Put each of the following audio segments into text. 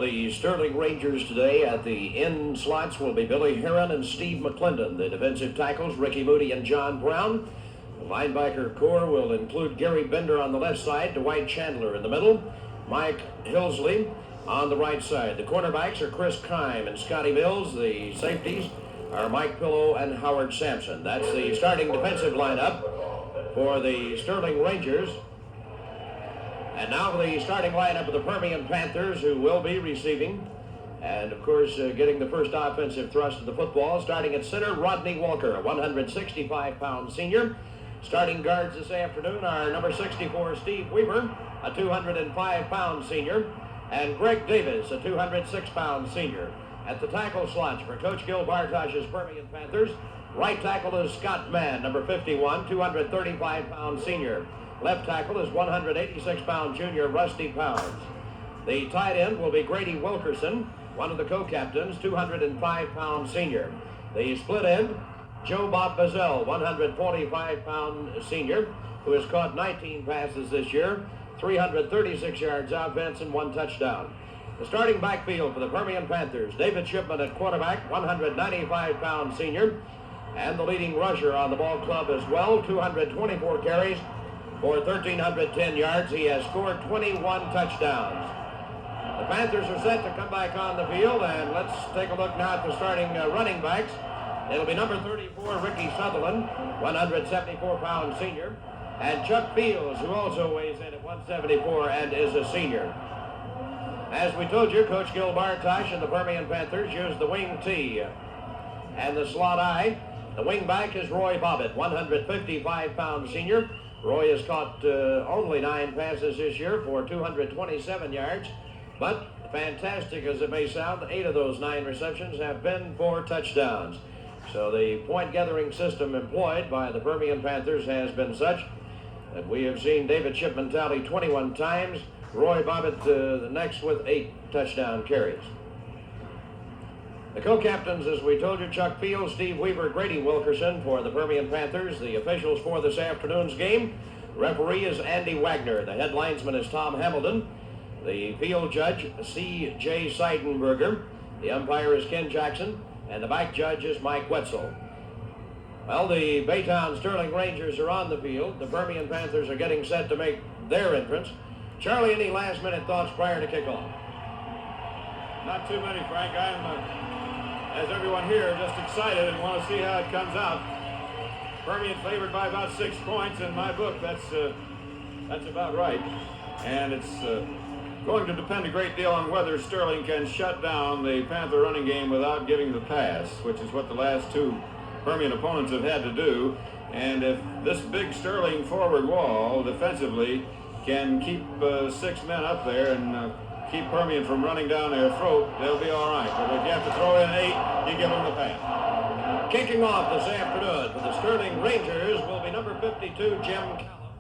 the Sterling Rangers today at the end slots will be Billy Heron and Steve McClendon. The defensive tackles, Ricky Moody and John Brown. The linebacker core will include Gary Bender on the left side, Dwight Chandler in the middle, Mike Hillsley on the right side. The cornerbacks are Chris Kime and Scotty Mills. The safeties are Mike Pillow and Howard Sampson. That's the starting defensive lineup for the Sterling Rangers. And now for the starting lineup of the Permian Panthers, who will be receiving and, of course, getting the first offensive thrust of the football. Starting at center, Rodney Walker, a 165-pound senior. Starting guards this afternoon are number 64, Steve Weaver, a 205-pound senior, and Greg Davis, a 206-pound senior. At the tackle slots for Coach Gil Bartosh's Permian Panthers, right tackle is Scott Mann, number 51, 235-pound senior. Left tackle is 186-pound junior Rusty Pounds. The tight end will be Grady Wilkerson, one of the co-captains, 205-pound senior. The split end, Joe Bob Bazell, 145-pound senior, who has caught 19 passes this year, 336 yards offense and 1 touchdown. The starting backfield for the Permian Panthers, David Shipman at quarterback, 195-pound senior, and the leading rusher on the ball club as well, 224 carries for 1,310 yards. He has scored 21 touchdowns. The Panthers are set to come back on the field, and let's take a look now at the starting running backs. It'll be number 34, Ricky Sutherland, 174-pound senior, and Chuck Fields, who also weighs in at 174 and is a senior. As we told you, Coach Gil Bartosh and the Permian Panthers use the wing T and the slot I. The wing back is Roy Bobbitt, 155-pound senior. Roy has caught only 9 passes this year for 227 yards, but fantastic as it may sound, 8 of those 9 receptions have been for touchdowns. So the point-gathering system employed by the Permian Panthers has been such that we have seen David Shipman tally 21 times, Roy Bobbitt the next with 8 touchdown carries. The co-captains, as we told you, Chuck Fields, Steve Weaver, Grady Wilkerson for the Permian Panthers. The officials for this afternoon's game, referee is Andy Wagner. The head linesman is Tom Hamilton. The field judge, C.J. Seidenberger. The umpire is Ken Jackson. And the back judge is Mike Wetzel. Well, the Baytown Sterling Rangers are on the field. The Permian Panthers are getting set to make their entrance. Charlie, any last-minute thoughts prior to kickoff? Not too many, Frank. I'm as everyone here, just excited and want to see how it comes out. Permian favored by about 6 points. In my book, that's about right. And it's going to depend a great deal on whether Sterling can shut down the Panther running game without giving the pass, which is what the last 2 Permian opponents have had to do. And if this big Sterling forward wall defensively can keep 6 men up there and keep Permian from running down their throat, they'll be all right. But if you have to throw in 8, you give them the pass. Kicking off this afternoon for the Sterling Rangers will be number 52, Jim Callum.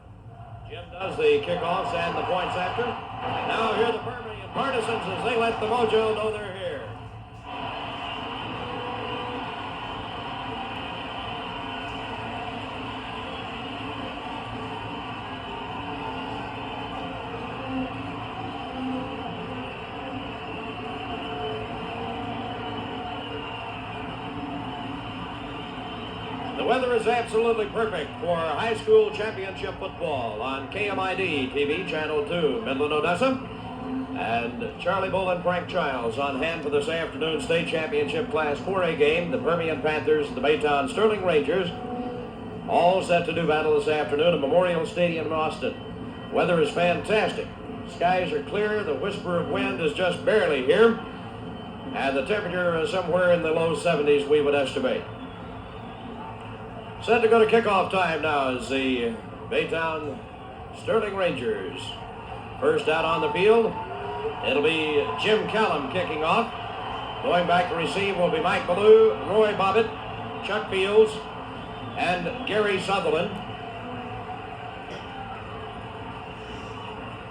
Jim does the kickoffs and the points after. And now here are the Permian partisans as they let the mojo know they're here. The weather is absolutely perfect for high school championship football on KMID TV, Channel 2, Midland, Odessa. And Charlie Bull and Frank Childs on hand for this afternoon state championship Class 4A game. The Permian Panthers, the Baytown Sterling Rangers, all set to do battle this afternoon at Memorial Stadium in Austin. Weather is fantastic. Skies are clear. The whisper of wind is just barely here. And the temperature is somewhere in the low 70s, we would estimate. Set to go to kickoff time now is the Baytown Sterling Rangers. First out on the field, it'll be Jim Callum kicking off. Going back to receive will be Mike Ballou, Roy Bobbitt, Chuck Fields, and Gary Sutherland.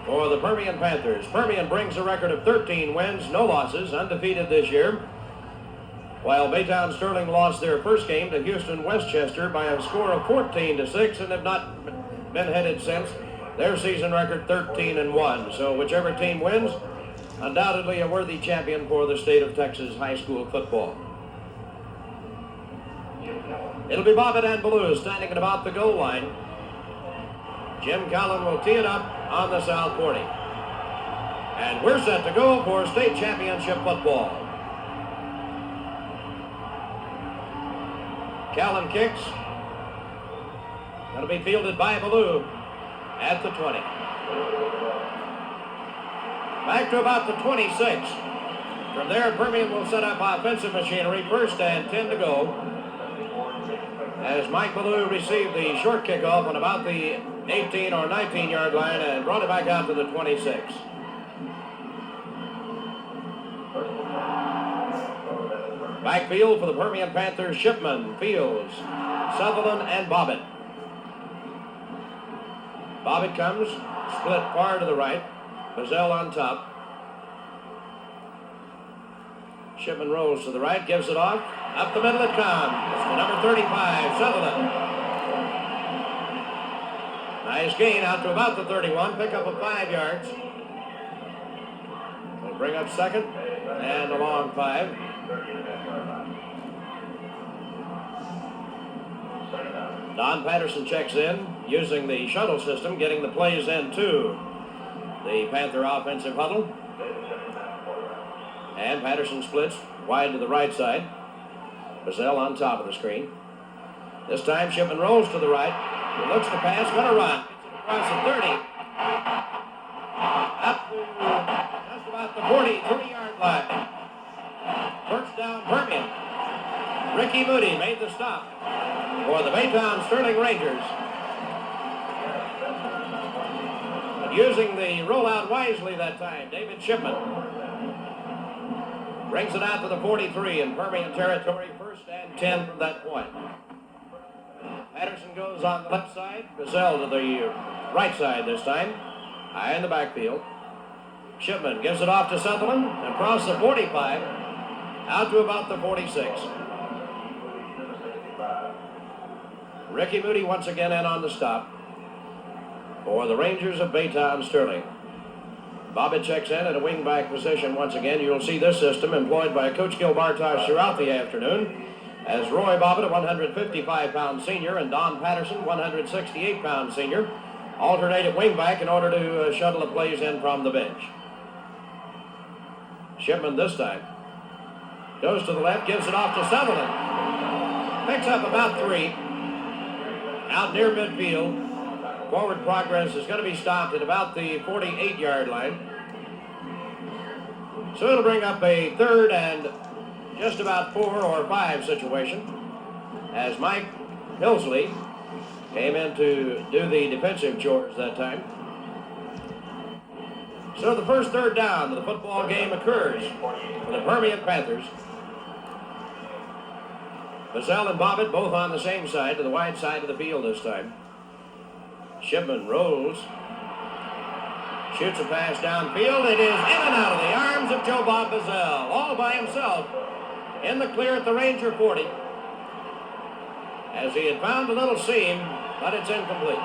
For the Permian Panthers. Permian brings a record of 13 wins, no losses, undefeated this year. While Baytown Sterling lost their first game to Houston Westchester by a score of 14-6 and have not been headed since. Their season record 13-1. So whichever team wins Undoubtedly a worthy champion for the state of Texas high school football. It'll be Bobbitt and Ballou standing at about the goal line. Jim Callan will tee it up on the south 40. And we're set to go for state championship football. Callan kicks. Going to be fielded by Ballou at the 20. Back to about the 26. From there, Permian will set up offensive machinery. 1st and 10 to go. As Mike Ballou received the short kickoff on about the 18 or 19-yard line and brought it back out to the 26. Backfield for the Permian Panthers, Shipman, Fields, Sutherland, and Bobbitt. Bobbitt comes, split far to the right. Bazell on top. Shipman rolls to the right, gives it off. Up the middle it comes. To number 35, Sutherland. Nice gain out to about the 31. Pick up of 5 yards. We'll bring up second and a long 5. Don Patterson checks in using the shuttle system, getting the plays into the Panther offensive huddle. And Patterson splits wide to the right side. Bazell on top of the screen. This time Shipman rolls to the right. He looks to pass, gonna run. Across the 30. Up to just about the 43-yard line. 1st down, Permian. Ricky Moody made the stop for the Baytown Sterling Rangers. But using the rollout wisely that time, David Shipman brings it out to the 43 in Permian territory, 1st and 10 from that point. Patterson goes on the left side, Bazell to the right side this time, high in the backfield. Shipman gives it off to Sutherland, across the 45, out to about the 46. Ricky Moody once again in on the stop for the Rangers of Baytown Sterling. Bobbitt checks in at a wingback position once again. You'll see this system employed by Coach Gil Bartosh throughout the afternoon, as Roy Bobbitt, a 155-pound senior, and Don Patterson, 168-pound senior, alternate at wingback in order to shuttle the plays in from the bench. Shipman this time goes to the left, gives it off to Sutherland. Picks up about 3. Out near midfield. Forward progress is going to be stopped at about the 48-yard line. So it'll bring up a 3rd and just about 4 or 5 situation as Mike Hillsley came in to do the defensive chores that time. So the first 3rd down of the football game occurs for the Permian Panthers. Bazell and Bobbitt both on the same side, to the wide side of the field this time. Shipman rolls, shoots a pass downfield. It is in and out of the arms of Joe Bob Bazell, all by himself, in the clear at the Ranger 40, as he had found a little seam, but it's incomplete.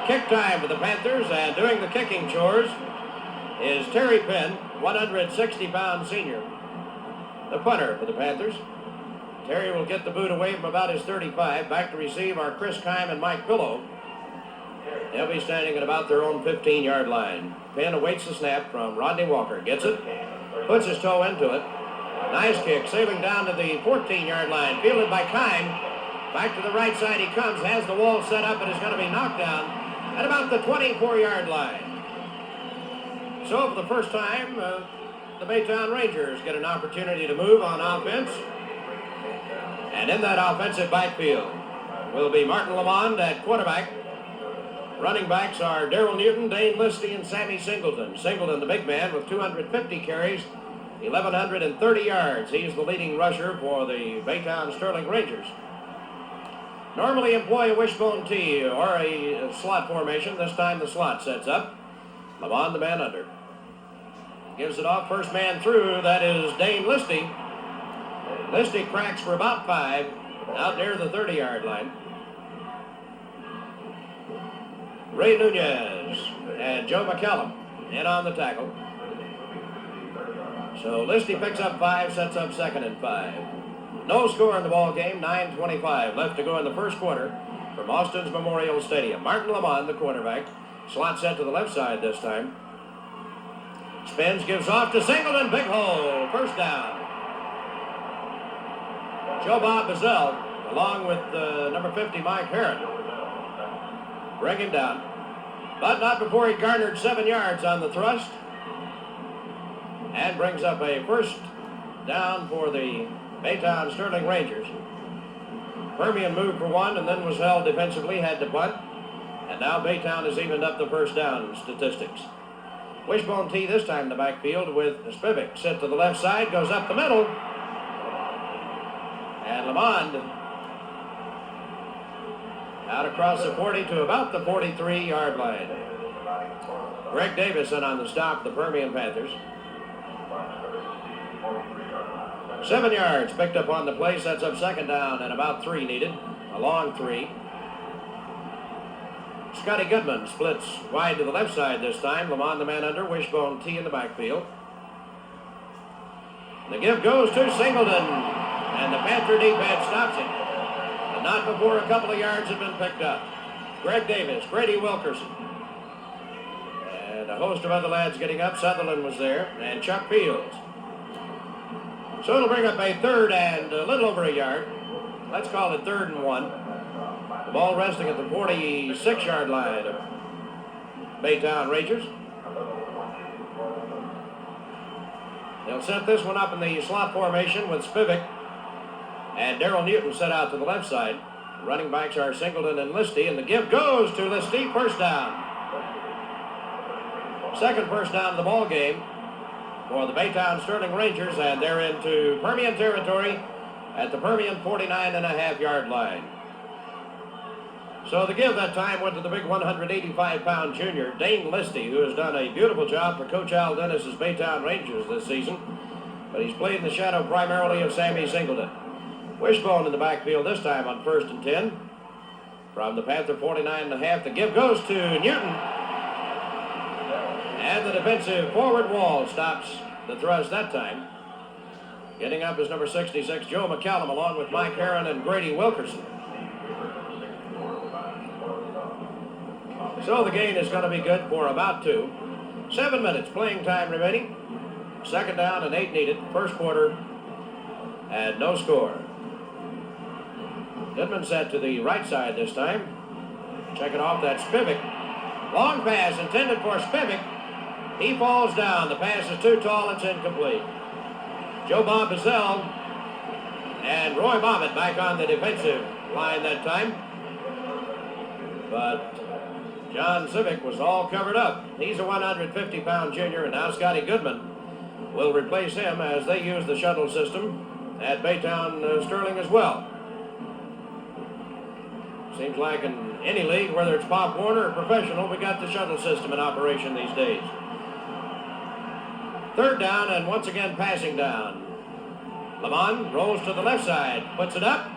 Kick time for the Panthers, and doing the kicking chores is Terry Penn, 160-pound senior, the punter for the Panthers. Terry will get the boot away from about his 35. Back to receive are Chris Kime and Mike Pillow. They'll be standing at about their own 15-yard line. Penn awaits the snap from Rodney Walker. Gets it, puts his toe into it. Nice kick, sailing down to the 14-yard line. Fielded by Kime. Back to the right side he comes, has the wall set up, and is going to be knocked down at about the 24-yard line. So for the first time, the Baytown Rangers get an opportunity to move on offense. And in that offensive backfield will be Martin Lamond at quarterback. Running backs are Darrell Newton, Dane Listy, and Sammy Singleton. Singleton, the big man, with 250 carries, 1,130 yards. He's the leading rusher for the Baytown Sterling Rangers. Normally employ a wishbone tee or a slot formation. This time the slot sets up. Lamond, the man under. Gives it off, first man through. That is Dane Listy. Listy cracks for about 5 out near the 30-yard line. Ray Nunez and Joe McCallum in on the tackle. So Listy picks up 5, sets up second and 5. No score in the ball game, 9:25 left to go in the first quarter from Austin's Memorial Stadium. Martin Lamont, the quarterback, slot set to the left side this time. Spins, gives off to Singleton, big hole, first down. Joe Bob Bazell, along with number 50, Mike Herron, bring him down, but not before he garnered 7 yards on the thrust and brings up a first down for the Baytown Sterling Rangers. Permian moved for 1 and then was held defensively, had to punt, and now Baytown has evened up the first down statistics. Wishbone T this time in the backfield with Spivak set to the left side, goes up the middle, and Lamond out across the 40 to about the 43-yard line. Greg Davis in on the stop, the Permian Panthers. 7 yards picked up on the play, sets up second down and about 3 needed, a long 3. Scotty Goodman splits wide to the left side this time. Lamont the man under, Wishbone T in the backfield. The give goes to Singleton, and the Panther defense stops it. But not before a couple of yards have been picked up. Greg Davis, Brady Wilkerson, and a host of other lads getting up. Sutherland was there, and Chuck Fields. So it'll bring up a third and a little over a yard. Let's call it 3rd and 1. The ball resting at the 46-yard line of Baytown Rangers. They'll set this one up in the slot formation with Spivak and Darrell Newton set out to the left side. Running backs are Singleton and Listy, and the give goes to Listy, first down. Second first down of the ball game for the Baytown Sterling Rangers, and they're into Permian territory at the Permian 49.5-yard line. So the give that time went to the big 185-pound junior, Dane Listy, who has done a beautiful job for Coach Al Dennis's Baytown Rangers this season, but he's played in the shadow primarily of Sammy Singleton. Wishbone in the backfield this time on 1st and 10. From the Panther 49.5, the give goes to Newton. And the defensive forward wall stops the thrust that time. Getting up is number 66, Joe McCallum, along with Mike Herron and Grady Wilkerson. So the gain is going to be good for about 2. 7 minutes playing time remaining. Second down and 8 needed. First quarter and no score. Goodman set to the right side this time. Check it off, that's Spivak. Long pass intended for Spivak. He falls down. The pass is too tall. It's incomplete. Joe Bob Bazell and Roy Bobbitt back on the defensive line that time. But John Civic was all covered up. He's a 150-pound junior, and now Scotty Goodman will replace him as they use the shuttle system at Baytown Sterling as well. Seems like in any league, whether it's Pop Warner or professional, we got the shuttle system in operation these days. Third down and once again passing down. Lamont rolls to the left side, puts it up.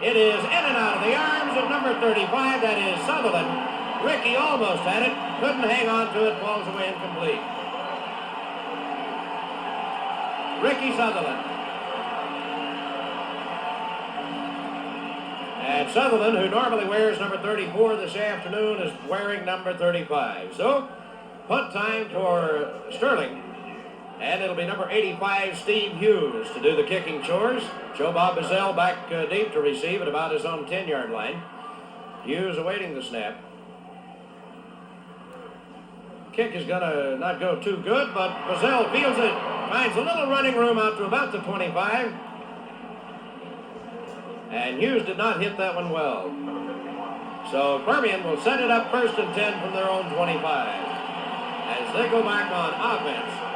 It is in and out of the arms of number 35, that is Sutherland. Ricky almost had it, couldn't hang on to it, falls away incomplete. Ricky Sutherland. And Sutherland, who normally wears number 34 this afternoon, is wearing number 35. So, punt time for Sterling. And it'll be number 85, Steve Hughes, to do the kicking chores. Joe Bob Bazell back deep to receive at about his own 10-yard line. Hughes awaiting the snap. Kick is going to not go too good, but Bazell fields it. Finds a little running room out to about the 25. And Hughes did not hit that one well. So Permian will set it up 1st and 10 from their own 25 as they go back on offense.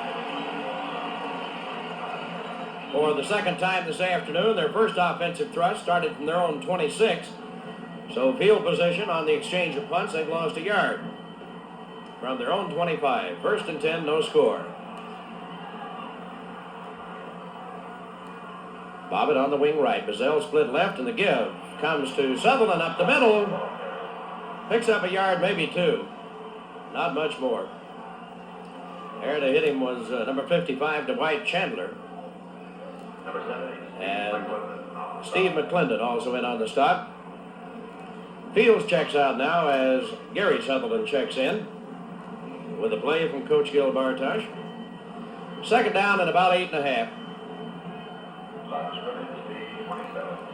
For the second time this afternoon, their first offensive thrust started from their own 26. So field position on the exchange of punts, they've lost a yard from their own 25. 1st and 10, no score. Bobbitt on the wing right. Bazell split left, and the give comes to Sutherland up the middle. Picks up a yard, maybe 2. Not much more. There to hit him was number 55, Dwight Chandler. And Steve McClendon also in on the stop. Fields checks out now as Gary Sutherland checks in with a play from Coach Gil Bartosh. Second down and about 8.5.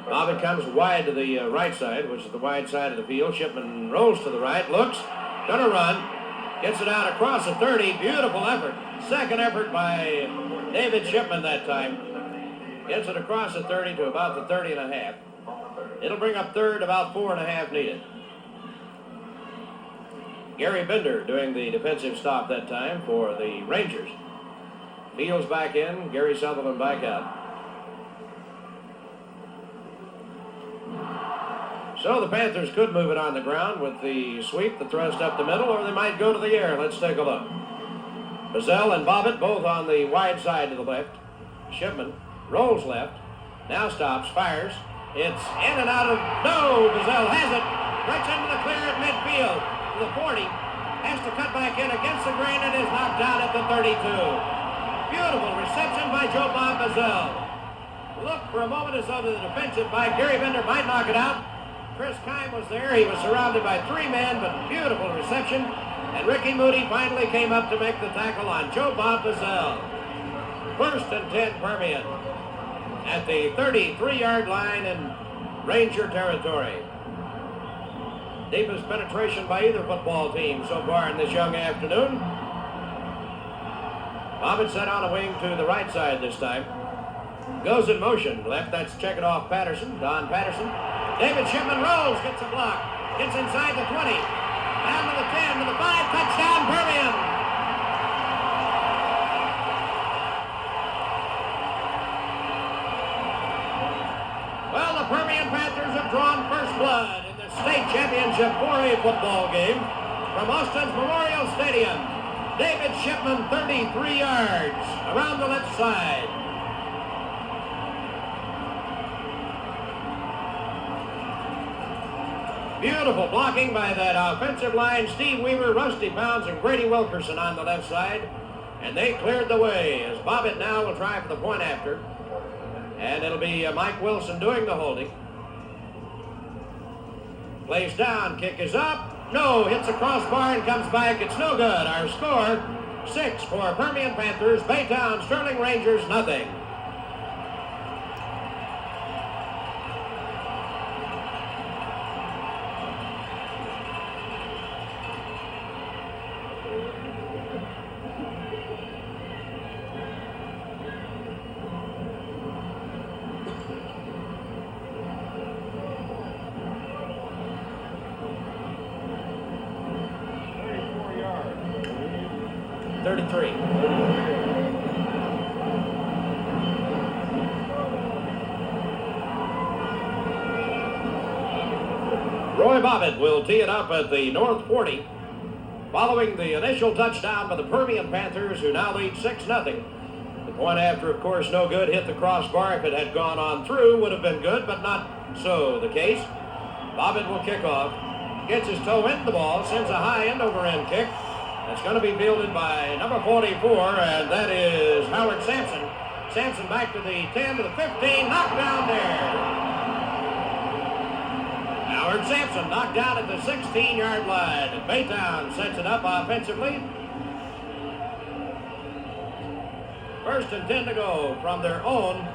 Bobbitt comes wide to the right side, which is the wide side of the field. Shipman rolls to the right, looks, gonna run, gets it out across the 30. Beautiful effort. Second effort by David Shipman that time. Gets it across the 30 to about the 30.5. It'll bring up third, about 4.5 needed. Gary Bender doing the defensive stop that time for the Rangers. Fields back in, Gary Sutherland back out. So the Panthers could move it on the ground with the sweep, the thrust up the middle, or they might go to the air. Let's take a look. Bazell and Bobbitt both on the wide side to the left. Shipman rolls left, now stops, fires. It's in and out of, no, Bazell has it. Breaks into the clear at midfield to the 40. Has to cut back in against the grain and is knocked down at the 32. Beautiful reception by Joe Bob Bazell. Look for a moment as though the defensive by Gary Bender might knock it out. Chris Kime was there. He was surrounded by 3 men, but beautiful reception. And Ricky Moody finally came up to make the tackle on Joe Bob Bazell. First and 10 Permian at the 33-yard line in Ranger territory. Deepest penetration by either football team so far in this young afternoon. Bobbitt set on a wing to the right side this time. Goes in motion. Left, that's check it off Patterson. Don Patterson. David Shipman rolls, gets a block. Gets inside the 20. Down to the 10, to the 5. Touchdown, Permian. Well, the Permian Panthers have drawn first blood in the state championship 4A football game from Austin's Memorial Stadium. David Shipman, 33 yards around the left side. Beautiful blocking by that offensive line. Steve Weaver, Rusty Pounds, and Grady Wilkerson on the left side. And they cleared the way as Bobbitt now will try for the point after. And it'll be Mike Wilson doing the holding. Plays down, kick is up. No, hits a crossbar and comes back. It's no good. Our score, 6 for Permian Panthers. Baytown Sterling Rangers, nothing. Roy Bobbitt will tee it up at the North 40, following the initial touchdown by the Permian Panthers, who now lead 6-0. The point after, of course, no good. Hit the crossbar. If it had gone on through, would have been good, but not so the case. Bobbitt will kick off. Gets his toe into the ball, sends a high end-over-end kick. That's going to be fielded by number 44, and that is Howard Sampson. Sampson back to the 10, to the 15, knocked down there. Howard Sampson knocked down at the 16-yard line. And Baytown sets it up offensively. First and 10 to go from their own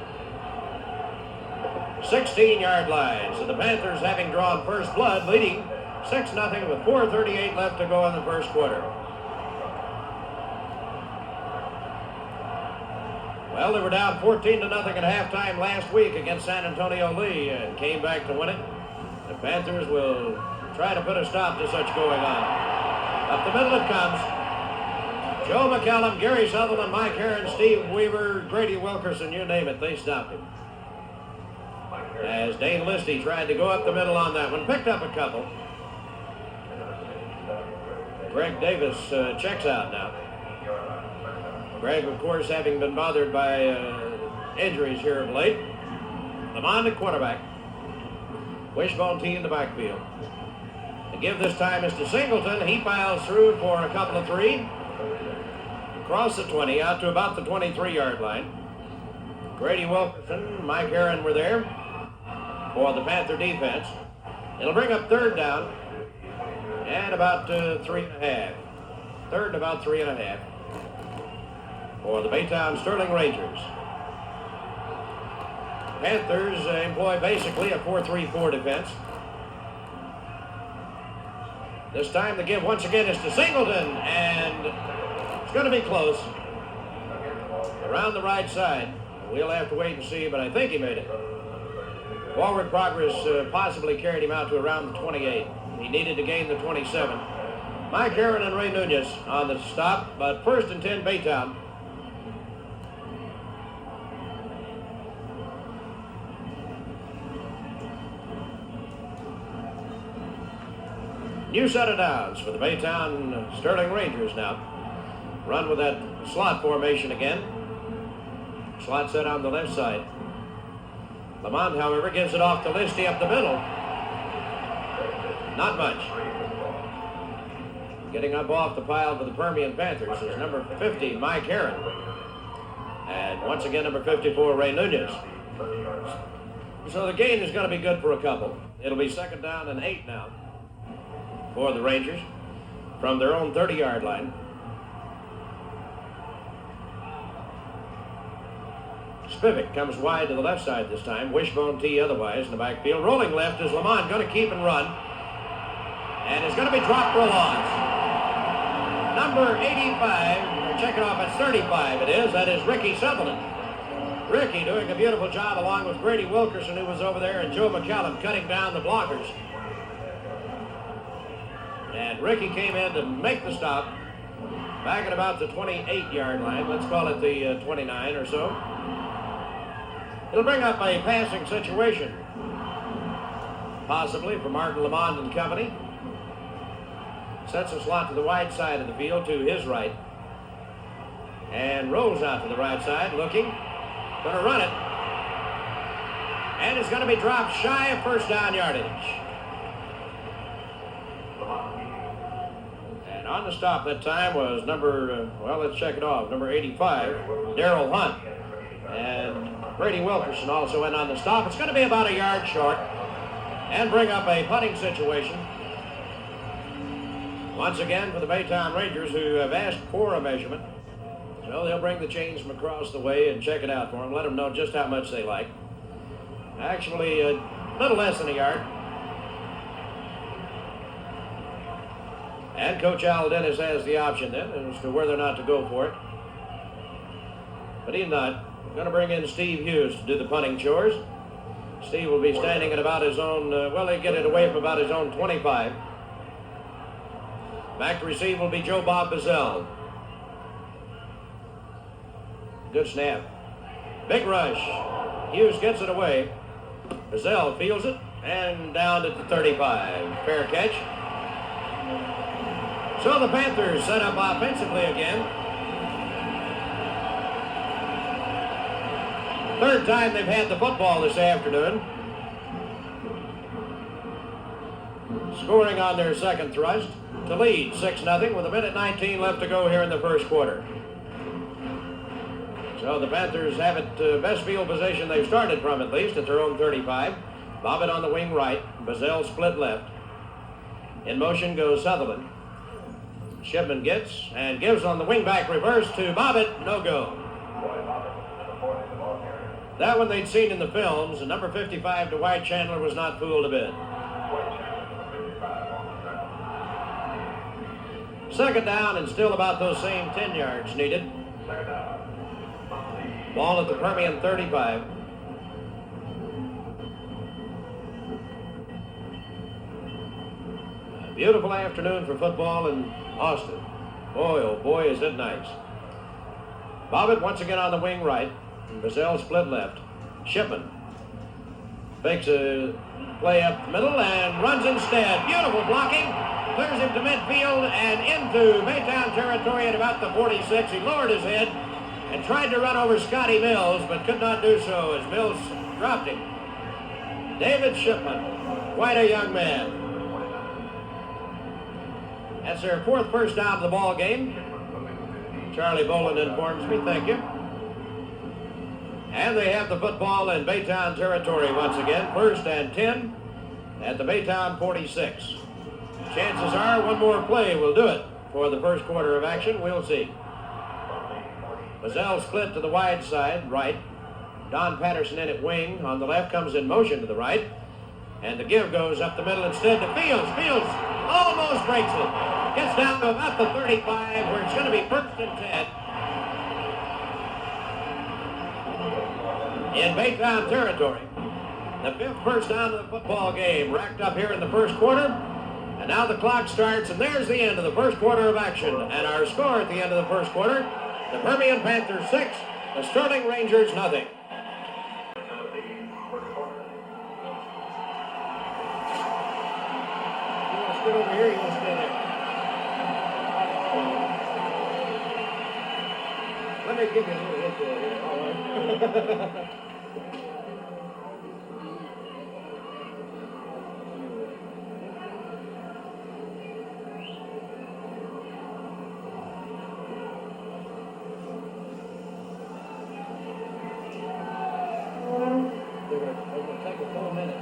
16-yard line. So the Panthers, having drawn first blood, leading 6-0 with 4:38 left to go in the first quarter. Well, they were down 14-0 at halftime last week against San Antonio Lee and came back to win it. The Panthers will try to put a stop to such going on. Up the middle it comes. Joe McCallum, Gary Sutherland, Mike Herron, Steve Weaver, Grady Wilkerson, you name it, they stopped him. As Dane Listy tried to go up the middle on that one, picked up a couple. Greg Davis checks out now. Greg, of course, having been bothered by injuries here of late. Lamond at quarterback. Wishbone tee in the backfield. The give this time is to Singleton. He piles through for a couple of three. Across the 20, out to about the 23-yard line. Grady Wilkerson, Mike Herron were there for the Panther defense. It'll bring up third down and about 3.5. Third and about 3.5 for the Baytown Sterling Rangers. Panthers employ basically a 4-3-4 defense. This time the give once again is to Singleton, and it's going to be close. Around the right side. We'll have to wait and see, but I think he made it. Forward progress possibly carried him out to around the 28. He needed to gain the 27. Mike Herron and Ray Nunez on the stop, but first and 10 Baytown. New set of downs for the Baytown Sterling Rangers now. Run with that slot formation again. Slot set on the left side. Lamont, however, gives it off to Listy up the middle. Not much. Getting up off the pile for the Permian Panthers is number 50, Mike Herron. And once again, number 54, Ray Nunez. So the gain is going to be good for a couple. It'll be second down and 8 now for the Rangers from their own 30-yard line. Spivak comes wide to the left side this time. Wishbone T otherwise in the backfield. Rolling left is Lamont, going to keep and run. And is going to be dropped for a loss. Number 85, or check it off at 35 it is. That is Ricky Sutherland. Ricky doing a beautiful job along with Grady Wilkerson, who was over there, and Joe McCallum cutting down the blockers. And Ricky came in to make the stop back at about the 28-yard line. Let's call it the 29 or so. It'll bring up a passing situation, possibly for Martin Lamont and company. Sets a slot to the wide side of the field to his right. And rolls out to the right side, looking. Going to run it. And it's going to be dropped shy of first down yardage. And on the stop that time was number, let's check it off, number 85, Darrell Hunt. And Grady Wilkerson also in on the stop. It's going to be about a yard short and bring up a punting situation. Once again for the Baytown Rangers, who have asked for a measurement. So they'll bring the chains from across the way and check it out for them. Let them know just how much they like. Actually, a little less than a yard. And Coach Al Dennis has the option then as to whether or not to go for it. But he's not. Going to bring in Steve Hughes to do the punting chores. Steve will be standing at about his own, they get it away from about his own 25. Back to receive will be Joe Bob Bazell. Good snap. Big rush. Hughes gets it away. Bazell fields it and down at the 35. Fair catch. So the Panthers set up offensively again. Third time they've had the football this afternoon. Scoring on their second thrust to lead 6-0 with 1:19 left to go here in the first quarter. So the Panthers have it best field position they've started from, at least at their own 35. Bobbitt on the wing right. Bazell split left. In motion goes Sutherland. Shipman gets and gives on the wing back reverse to Bobbitt. No go. That one they'd seen in the films, and number 55, Dwight Chandler, was not fooled a bit. Second down and still about those same 10 yards needed. Ball at the Permian 35. A beautiful afternoon for football in Austin. Boy, oh boy, is it nice. Bobbitt once again on the wing right. Bazell split left. Shipman fakes a play up the middle and runs instead. Beautiful blocking. Clears him to midfield and into Baytown territory at about the 46. He lowered his head and tried to run over Scotty Mills, but could not do so as Mills dropped him. David Shipman, quite a young man. That's their fourth first down of the ball game. Charlie Boland informs me. Thank you. And they have the football in Baytown territory once again. 1st and 10 at the Baytown 46. Chances are one more play will do it for the first quarter of action. We'll see. Mazzell split to the wide side, right. Don Patterson in at wing. On the left comes in motion to the right. And the give goes up the middle instead to Fields. Fields almost breaks it. Gets down to about the 35 where it's going to be 1st and 10. In Baytown territory. The 5th first down of the football game racked up here in the first quarter. And now the clock starts, and there's the end of the first quarter of action. And our score at the end of the first quarter, the Permian Panthers 6, the Sterling Rangers nothing. You want to sit over here, you want to stay there? Let me give you a little hit here. All right. They're going to take a full minute.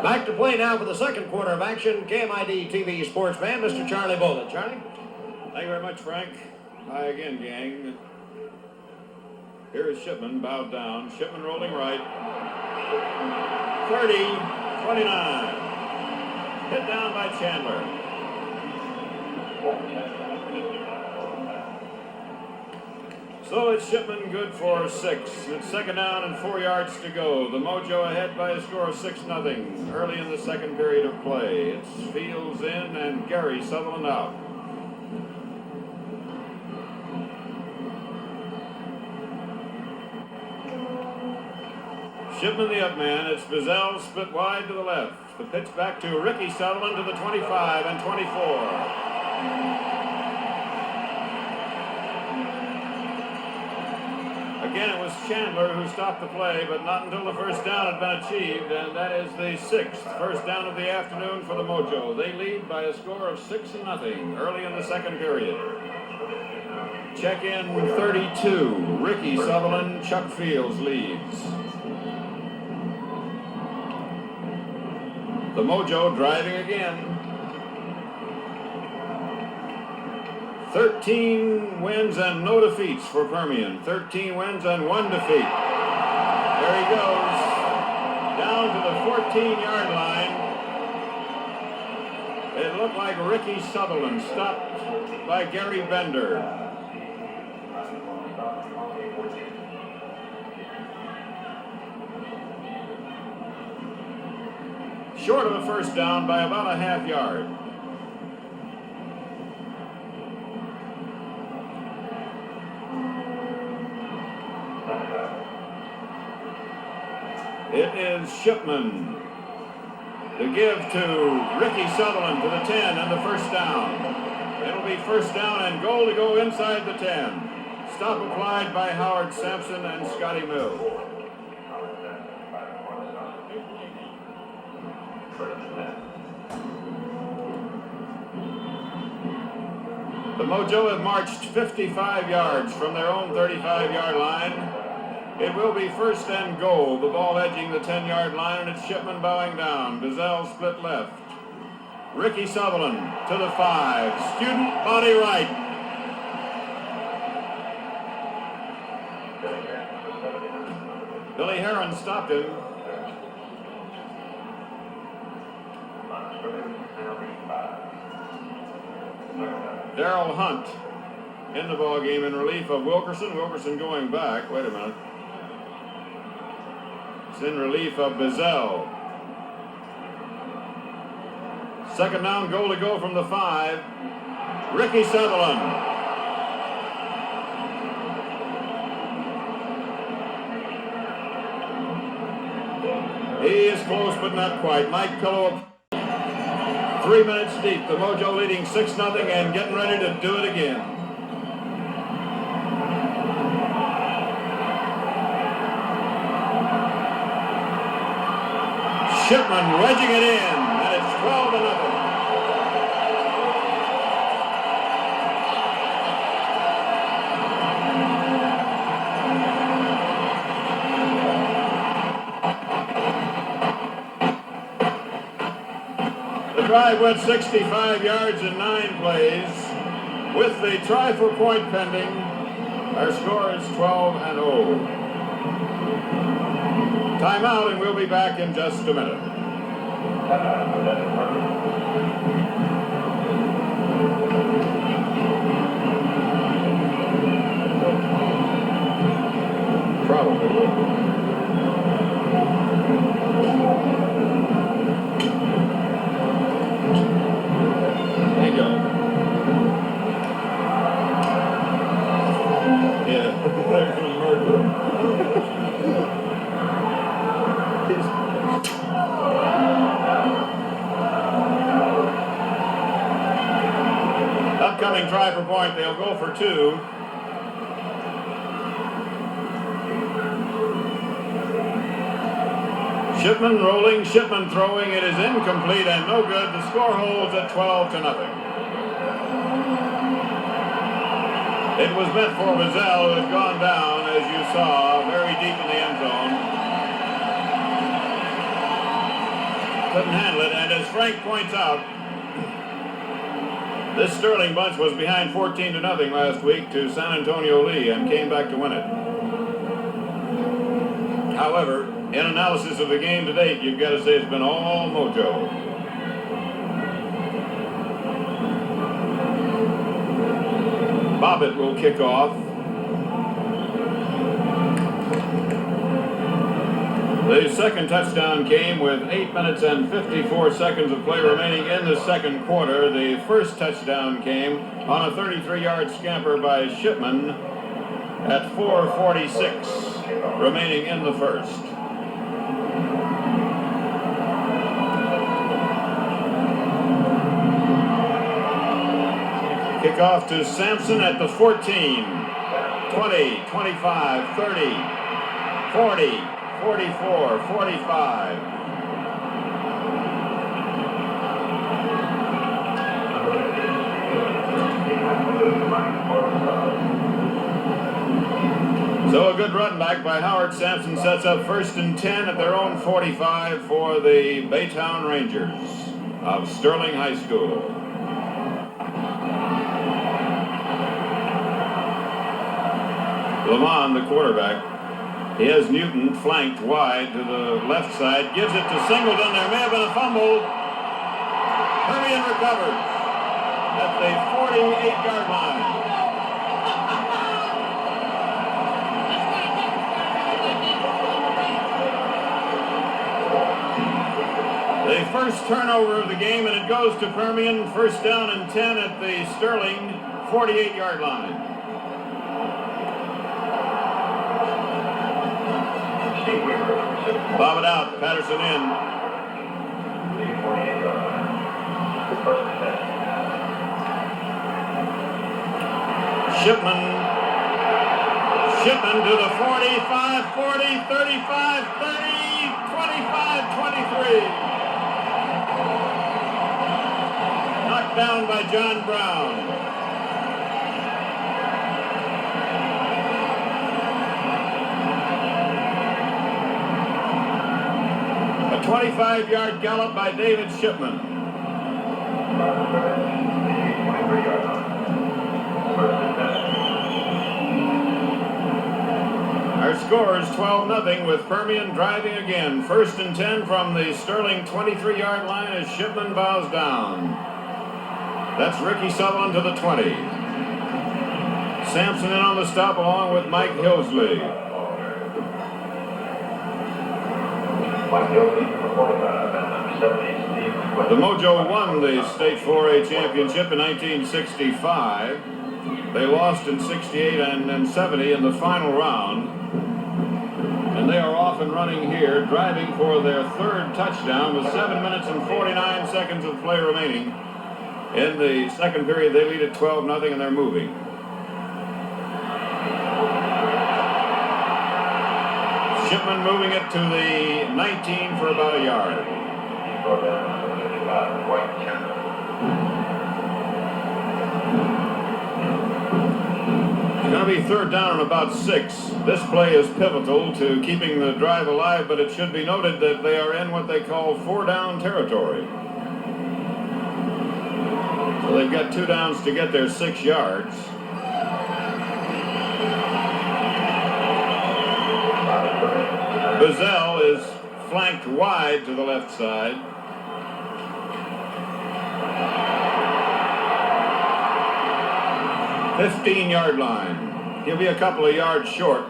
Back to play now for the second quarter of action. KMID TV sportsman, Mr. Charlie Boland. Charlie? Thank you very much, Frank. Hi again, gang. Here is Shipman, bowed down. Shipman rolling right. 30, 29. Hit down by Chandler. So it's Shipman good for 6. It's 2nd down and 4 yards to go. The Mojo ahead by a score of 6-0 early in the second period of play. It's Fields in and Gary Sutherland out. Shipman the up man. It's Mazzell split wide to the left. The pitch back to Ricky Sutherland to the 25 and 24. Again, it was Chandler who stopped the play, but not until the first down had been achieved, and that is the 6th first down of the afternoon for the Mojo. They lead by a score of 6-0 early in the second period. Check in 32. Ricky Sutherland, Chuck Fields leads. The Mojo driving again. 13 wins and no defeats for Permian. 13 wins and 1 defeat. There he goes. Down to the 14-yard line. It looked like Ricky Sutherland stopped by Gary Bender. Short of a first down by about a half yard. It is Shipman. The give to Ricky Sutherland to the 10 and the first down. It'll be first down and goal to go inside the 10. Stop applied by Howard Sampson and Scotty Mills. The Mojo have marched 55 yards from their own 35-yard line. It will be first and goal. The ball edging the 10-yard line, and it's Shipman bowing down. Mazzell split left. Ricky Sutherland to the 5. Student body right. Billy Heron stopped him. Darrell Hunt in the ball game in relief of Wilkerson. Wilkerson going back. Wait a minute. It's in relief of Mazzell. Second down, goal to go from the 5. Ricky Sutherland. He is close, but not quite. Mike Pillow 3 minutes deep. The Mojo leading 6-0 and getting ready to do it again. Shipman wedging it in, and it's 12-0. The drive went 65 yards in 9 plays. With the try for point pending, our score is 12-0. Timeout, and we'll be back in just a minute. Probably. There you go. Yeah. Upcoming try for point, they'll go for 2. Shipman rolling, Shipman throwing. It is incomplete and no good. The score holds at 12-0. It was meant for Bazell, who had gone down, as you saw, very deep in the end zone. Couldn't handle it, and as Frank points out, this Sterling bunch was behind 14-0 last week to San Antonio Lee and came back to win it. However, in analysis of the game to date, you've got to say it's been all Mojo. Bobbitt will kick off. The second touchdown came with 8 minutes and 54 seconds of play remaining in the second quarter. The first touchdown came on a 33-yard scamper by Shipman at 4:46 remaining in the first. Kickoff to Sampson at the 14, 20, 25, 30, 40, 44, 45. So a good run back by Howard Sampson sets up 1st and 10 at their own 45 for the Baytown Rangers of Sterling High School. Lamont, the quarterback, he has Newton flanked wide to the left side, gives it to Singleton. There may have been a fumble. Permian recovers at the 48-yard line. The first turnover of the game, and it goes to Permian. 1st down and 10 at the Sterling 48-yard line. Bob it out, Patterson in. Shipman to the 45, 40, 35, 30, 25, 23. Knocked down by John Brown. A 25-yard gallop by David Shipman. Our score is 12-0 with Permian driving again. 1st and 10 from the Sterling 23-yard line as Shipman bows down. That's Ricky Sutherland to the 20. Sampson in on the stop along with Mike Hillsley. The Mojo won the state 4A championship in 1965. They lost in 68 and then 70 in the final round. And they are off and running here, driving for their third touchdown with 7 minutes and 49 seconds of play remaining. In the second period, they lead at 12-0, and they're moving. Shipman moving it to the 19 for about a yard. It's going to be third down and about 6. This play is pivotal to keeping the drive alive, but it should be noted that they are in what they call 4-down territory. So they've got 2 downs to get their 6 yards. Bazell is flanked wide to the left side. $15-yard line. He'll be a couple of yards short.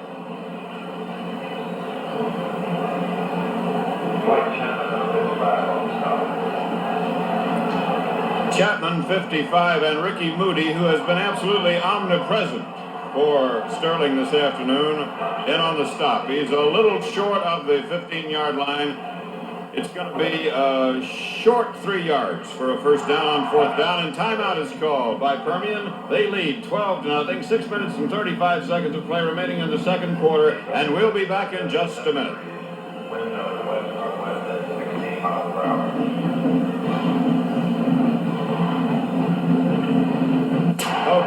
Chapman, 55, and Ricky Moody, who has been absolutely omnipresent for Sterling this afternoon, in on the stop. He's a little short of the 15-yard line. It's going to be a short 3 yards for a first down on fourth down, and timeout is called by Permian. They lead 12-0, 6 minutes and 35 seconds of play remaining in the second quarter, and we'll be back in just a minute.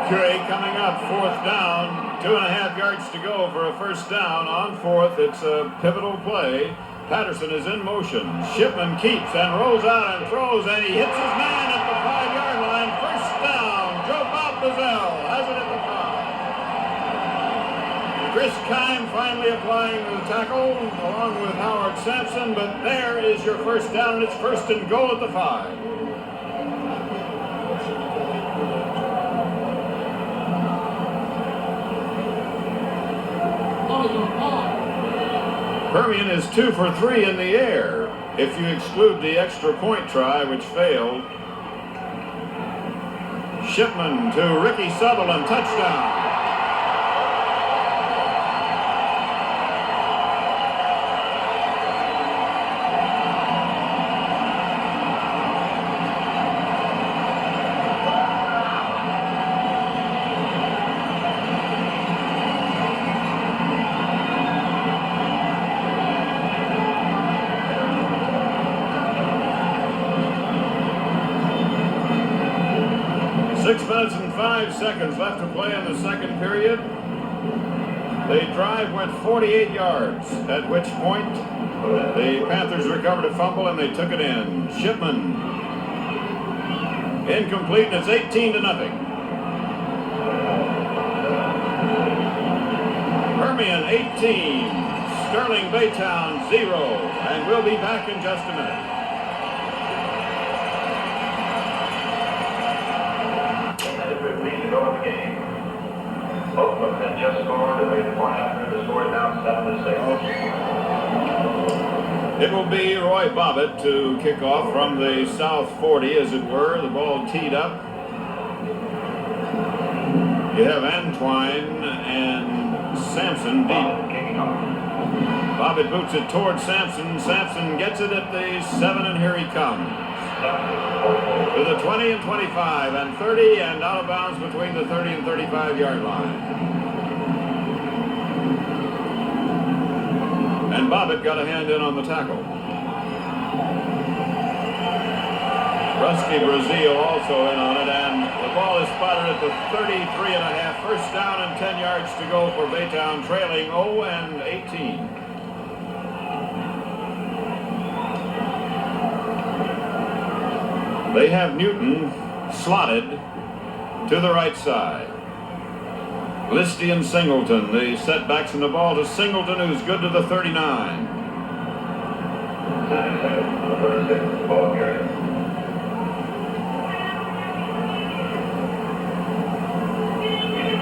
Okay, coming up, fourth down, 2.5 yards to go for a first down on fourth. It's a pivotal play. Patterson is in motion. Shipman keeps and rolls out and throws, and he hits his man at the 5-yard line. First down. Joe Bob Bazell has it at the 5. Chris Kime finally applying the tackle along with Howard Sampson, but there is your first down, and it's first and goal at the 5. Permian is 2 for 3 in the air, if you exclude the extra point try, which failed. Shipman to Ricky Sutherland, touchdown. And 5 seconds left to play in the second period. The drive went 48 yards, at which point the Panthers recovered a fumble and they took it in. Shipman incomplete, and it's 18-0. Permian 18, Sterling Baytown 0, and we'll be back in just a minute. The game. Both of them had just scored, and they won after the score now 7-6. It will be Roy Bobbitt to kick off from the south 40, as it were. The ball teed up. You have Antwine and Sampson deep. Bobbitt boots it toward Sampson. Sampson gets it at the 7, and here he comes. To the 20 and 25 and 30, and out of bounds between the 30 and 35-yard line. And Bobbitt got a hand in on the tackle. Rusty Brazil also in on it, and the ball is spotted at the 33.5. First down and 10 yards to go for Baytown, trailing 0 and 18. They have Newton slotted to the right side. Listy and Singleton, the setbacks, in the ball to Singleton, who's good to the 39.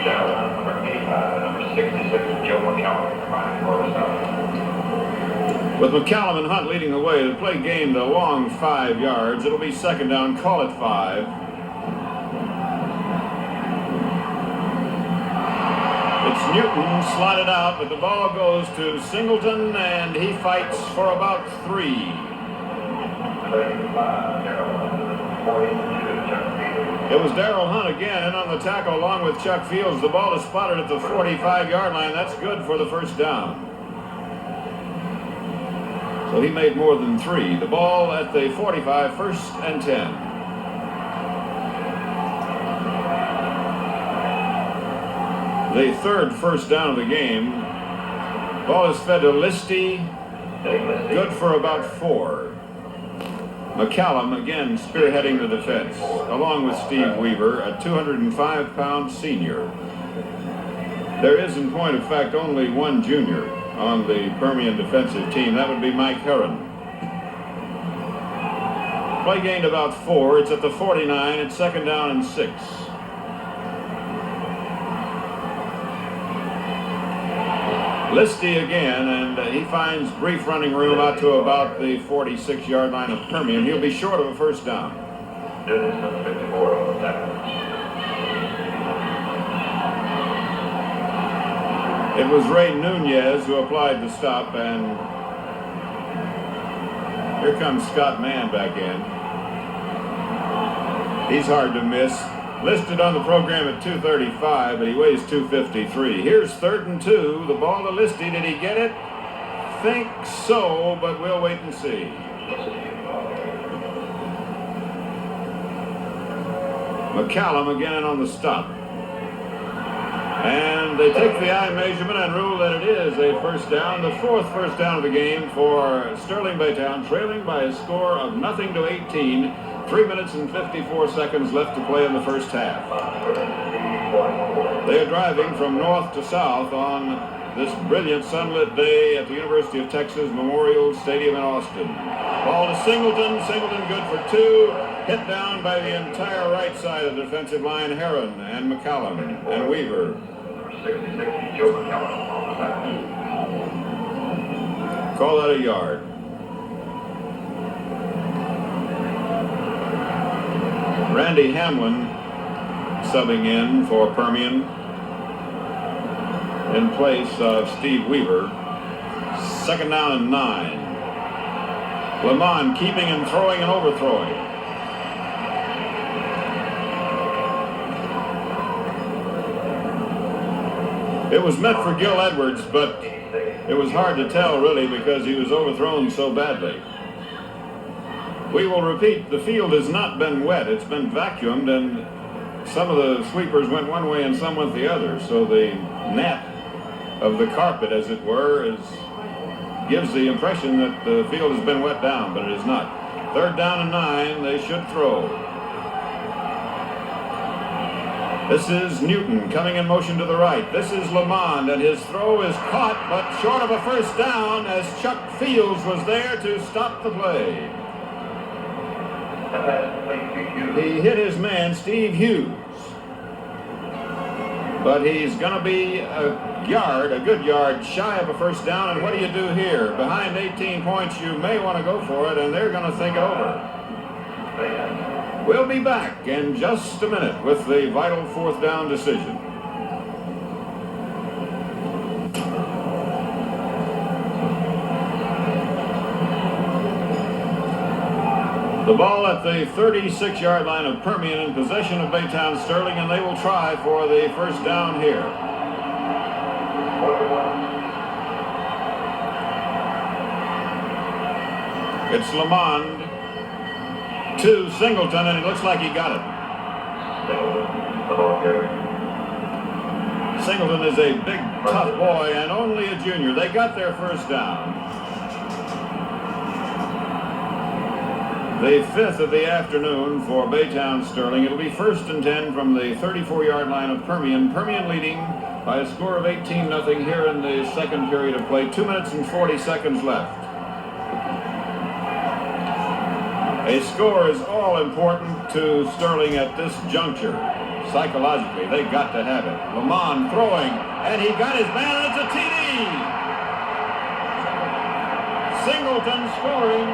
Number 85, number 66, Joe McCallum, providing for the With McCallum and Hunt leading the way, the play gained a long 5 yards. It'll be second down, call it 5. It's Newton slotted out, but the ball goes to Singleton, and he fights for about 3. It was Darrell Hunt again in on the tackle along with Chuck Fields. The ball is spotted at the 45-yard line. That's good for the first down. So he made more than 3. The ball at the 45, first and 10. The third first down of the game. Ball is fed to Listy. Good for about 4. McCallum again spearheading the defense, along with Steve Weaver, a 205-pound senior. There is, in point of fact, only one junior on the Permian defensive team. That would be Mike Herron. Play gained about 4. It's at the 49. It's second down and 6. Listy again, and he finds brief running room out to about the 46-yard line of Permian. He'll be short of a first down. It was Ray Nunez who applied the stop, and here comes Scott Mann back in. He's hard to miss. Listed on the program at 235, but he weighs 253. Here's 3rd and 2. The ball to Listy. Did he get it? Think so, but we'll wait and see. McCallum again on the stop. And they take the eye measurement and rule that it is a first down. The 4th first down of the game for Sterling Baytown, trailing by a score of 0-18. 3 minutes and 54 seconds left to play in the first half. They are driving from north to south on this brilliant sunlit day at the University of Texas Memorial Stadium in Austin. Ball to Singleton. Singleton good for 2. Hit down by the entire right side of the defensive line, Herron and McCallum and Weaver. Call that a yard. Randy Hamlin subbing in for Permian in place of Steve Weaver. Second down and 9. Lamont keeping and throwing and overthrowing. It was meant for Gil Edwards, but it was hard to tell really because he was overthrown so badly. We will repeat, the field has not been wet. It's been vacuumed, and some of the sweepers went one way and some went the other. So the net of the carpet, as it were, gives the impression that the field has been wet down, but it is not. 3rd down and 9, they should throw. This is Newton coming in motion to the right. This is Lamond, and his throw is caught, but short of a first down as Chuck Fields was there to stop the play. He hit his man, Steve Hughes. But he's going to be a good yard shy of a first down. And what do you do here? Behind 18 points, you may want to go for it, and they're going to think it over. We'll be back in just a minute with the vital 4th down decision. The ball at the 36-yard line of Permian in possession of Baytown Sterling, and they will try for the first down here. It's Lamond to Singleton, and it looks like he got it. Singleton is a big, tough boy and only a junior. They got their first down. The 5th of the afternoon for Baytown Sterling. It'll be 1st and 10 from the 34-yard line of Permian. Permian leading by a score of 18-0 here in the second period of play. 2 minutes and 40 seconds left. A score is all important to Sterling at this juncture. Psychologically, they got to have it. Lamond throwing, and he got his man, and it's a TD. Singleton scoring.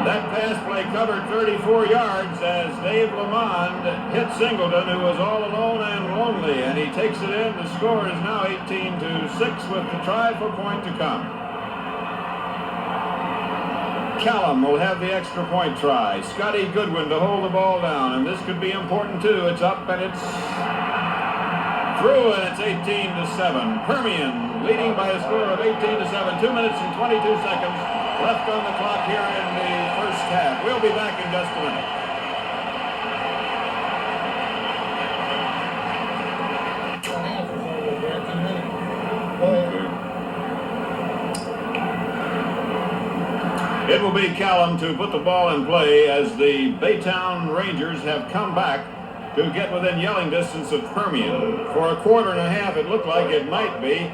That pass pass play covered 34 yards as Dave Lamond hit Singleton, who was all alone and lonely, and he takes it in. The score is now 18-6 with the try for point to come. Callum will have the extra point try. Scotty Goodwin to hold the ball down, and this could be important too. It's up and it's through, and it's 18-7. Permian leading by a score of 18-7. 2 minutes and 22 seconds left on the clock here in the first half. We'll be back in just a minute. It will be Callum to put the ball in play as the Baytown Rangers have come back to get within yelling distance of Permian. For a quarter and a half, it looked like it might be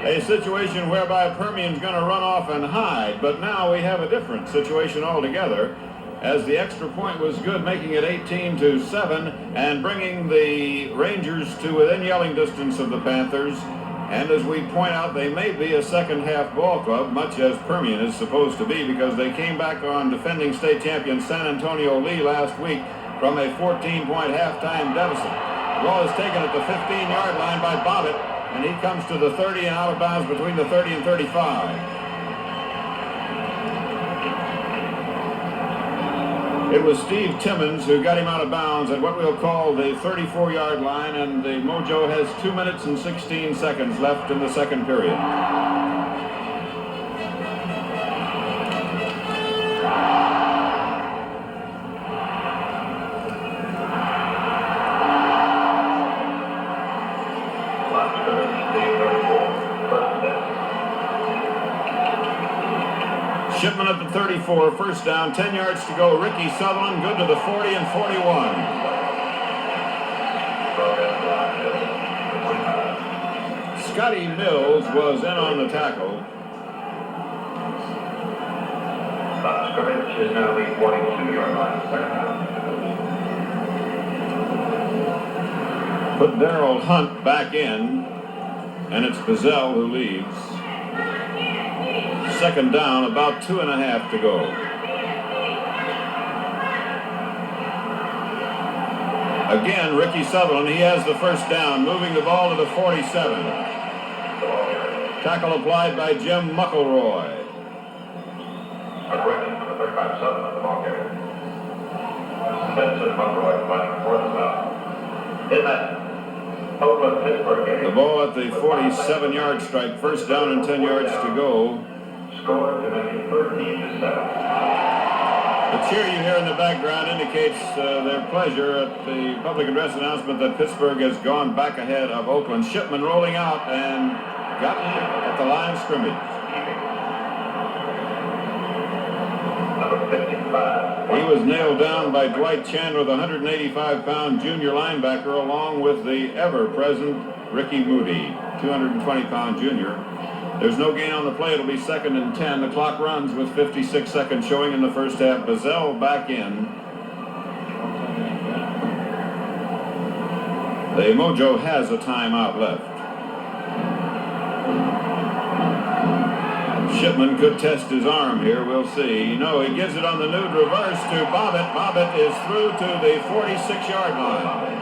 a situation whereby Permian's going to run off and hide, but now we have a different situation altogether, as the extra point was good, making it 18-7 and bringing the Rangers to within yelling distance of the Panthers. And as we point out, they may be a second half ball club, much as Permian is supposed to be, because they came back on defending state champion San Antonio Lee last week from a 14-point halftime deficit. The ball is taken at the 15-yard line by Bobbitt, and he comes to the 30 and out of bounds between the 30 and 35. It was Steve Timmons who got him out of bounds at what we'll call the 34-yard line, and the Mojo has 2 minutes and 16 seconds left in the second period. Shipman at the 34, first down, 10 yards to go. Ricky Sutherland, good to the 40 and 41. Scotty Mills was in on the tackle. Scrimmage is now the 42-yard line. Put Darrell Hunt back in, and it's Bazell who leaves. Second down, about 2.5 to go. Again, Ricky Sutherland, he has the first down, moving the ball to the 47. Tackle applied by Jim McElroy. A correction for the 35 Sutherland, the ball carrier. Spencer McElroy fighting for the foul. In that Oakland-Pittsburgh game. The ball at the 47-yard stripe, first down and 10 yards to go. Score to make it 13-7. The cheer you hear in the background indicates their pleasure at the public address announcement that Pittsburgh has gone back ahead of Oakland. Shipman rolling out and gotten at the line of scrimmage. Number 55. He was nailed down by Dwight Chandler, the 185-pound junior linebacker, along with the ever-present Ricky Moody, 220-pound junior. There's no gain on the play. It'll be second and 10. The clock runs with 56 seconds showing in the first half. Bazell back in. The Mojo has a timeout left. Shipman could test his arm here. We'll see. No, he gives it on the nude reverse to Bobbitt. Bobbitt is through to the 46-yard line.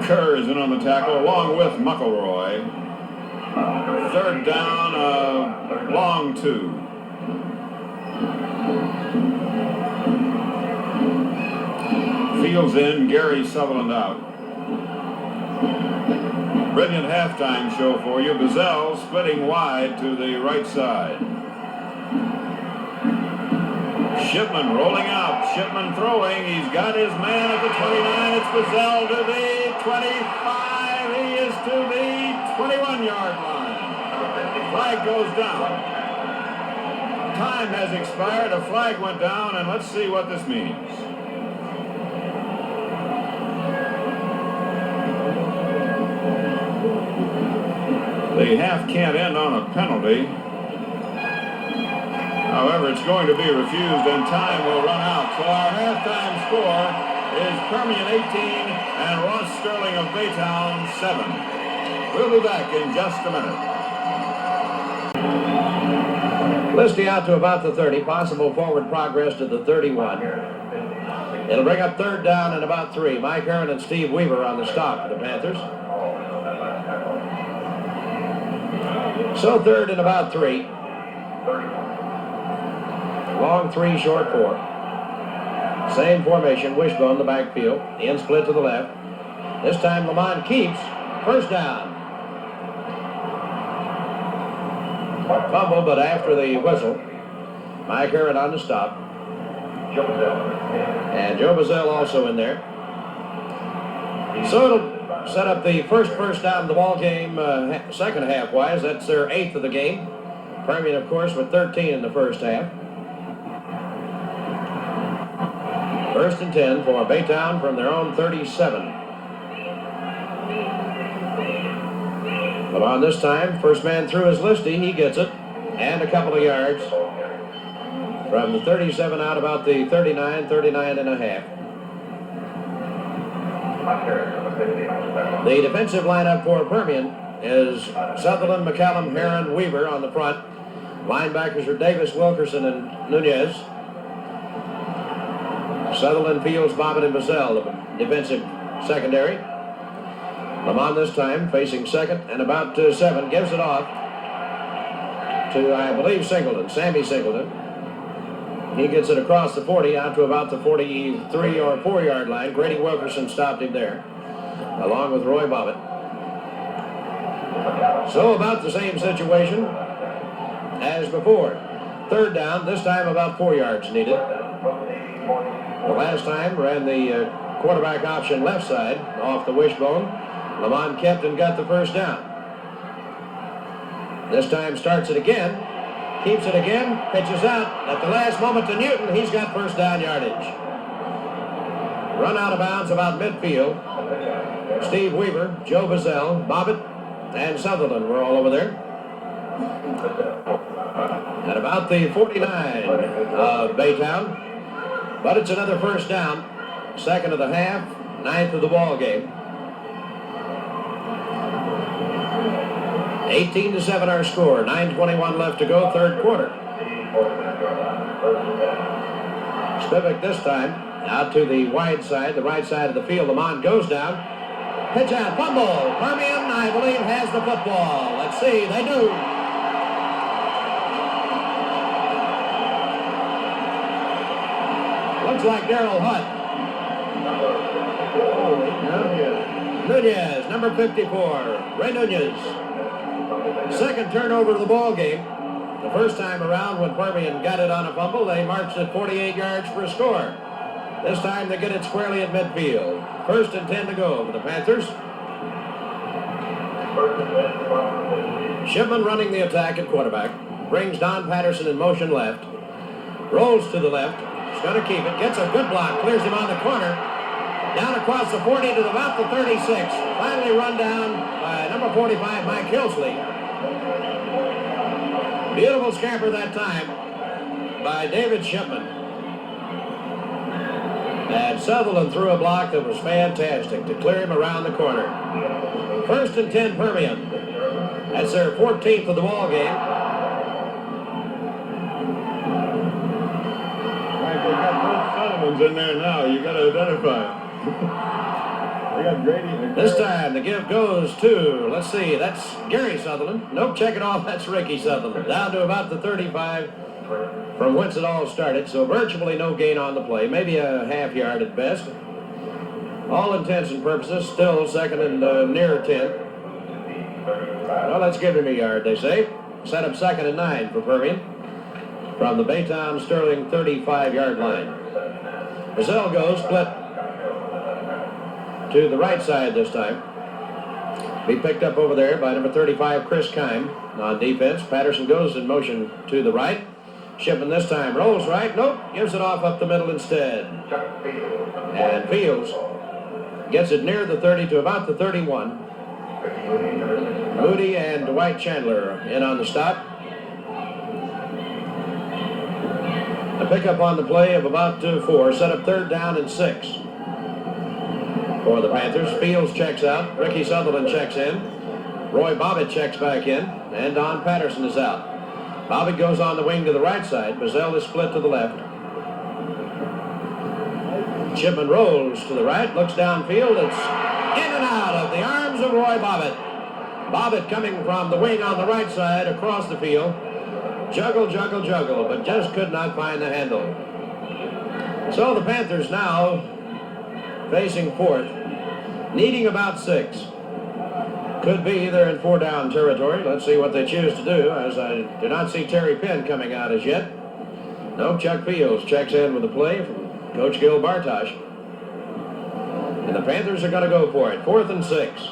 Kerr is in on the tackle along with McElroy. Third down, long 2. Fields in, Gary Sutherland out. Brilliant halftime show for you. Bazell splitting wide to the right side. Shipman rolling out. Shipman throwing. He's got his man at the 29. It's Bazell to the 25. He is to the 21-yard line. Flag goes down. Time has expired. A flag went down, and let's see what this means. The half can't end on a penalty. However, it's going to be refused, and time will run out. So our halftime score is Permian 18 and Ross Sterling of Baytown 7. We'll be back in just a minute. Listy out to about the 30. Possible forward progress to the 31. It'll bring up third down and about 3. Mike Heron and Steve Weaver on the stop for the Panthers. So third and about 3. Long 3, short 4. Same formation, wishbone the backfield. The end split to the left. This time Lamont keeps. First down. Fumble, but after the whistle, Mike Heron on the stop. And Joe Bazell also in there. So it'll set up the first down of the ball game, second half wise. That's their 8th of the game. Permian, of course, with 13 in the first half. First and 10 for Baytown from their own 37. But on this time, first man through is Listy. He gets it. And a couple of yards from the 37 out about the 39 and a half. The defensive lineup for Permian is Sutherland, McCallum, Heron, Weaver on the front. Linebackers are Davis, Wilkerson, and Nunez. Sutherland, Fields, Bobbitt, and Bazell, the defensive secondary. Lamont this time facing second and about 7. Gives it off to, I believe, Singleton, Sammy Singleton. He gets it across the 40 out to about the 43 or 4-yard line. Grady Wilkerson stopped him there, along with Roy Bobbitt. So about the same situation as before. Third down, this time about 4 yards needed. The last time ran the quarterback option left side off the wishbone. Lamont kept and got the first down. This time starts it again, keeps it again, pitches out at the last moment to Newton. He's got first down yardage. Run out of bounds about midfield. Steve Weaver, Joe Bazell, Bobbitt, and Sutherland were all over there. At about the 49 of Baytown. But it's another first down. Second of the half, 9th of the ball game. 18-7 our score. 9:21 left to go, third quarter. Spivak this time out to the wide side, the right side of the field. Lamont goes down. Pitch out, fumble. Permian, I believe, has the football. Let's see, they do. Looks like Darrell Hutt. Nunez, number 54. Ray Nunez. Second turnover of the ball game. The first time around when Permian got it on a fumble, they marched at 48 yards for a score. This time they get it squarely at midfield. First and 10 to go for the Panthers. Shipman running the attack at quarterback. Brings Don Patterson in motion left. Rolls to the left. He's going to keep it. Gets a good block. Clears him on the corner. Down across the 40 to about the 36. Finally run down by number 45, Mike Hillsley. Beautiful scamper that time by David Shipman. And Sutherland threw a block that was fantastic to clear him around the corner. First and 10 Permian. That's their 14th of the ball game. Right, they got both Sutherlands in there now. You got to identify them. They got Grady. This time the give goes to, let's see, that's Gary Sutherland. Nope, check it off, that's Ricky Sutherland. Down to about the 35 from whence it all started, so virtually no gain on the play, maybe a half yard at best. All intents and purposes, still second and near 10. Well, let's give him a yard, they say. Set up second and 9 for Permian from the Baytown Sterling 35-yard line. Bazell goes, split to the right side this time. Be picked up over there by number 35, Chris Kime on defense. Patterson goes in motion to the right. Shipman this time rolls right. Nope, gives it off up the middle instead. And Fields gets it near the 30 to about the 31. Moody and Dwight Chandler in on the stop. A pickup on the play of about 4. Set up third down and 6 for the Panthers. Fields checks out. Ricky Sutherland checks in. Roy Bobbitt checks back in, and Don Patterson is out. Bobbitt goes on the wing to the right side. Bazell is split to the left. Shipman rolls to the right, looks downfield. It's in and out of the arms of Roy Bobbitt. Bobbitt coming from the wing on the right side across the field. Juggle, juggle, juggle, but just could not find the handle. So the Panthers now facing fourth, needing about 6. Could be they're in 4-down territory. Let's see what they choose to do, as I do not see Terry Penn coming out as yet. No, Chuck Fields checks in with the play from Coach Gil Bartosh. And the Panthers are going to go for it. 4th and 6.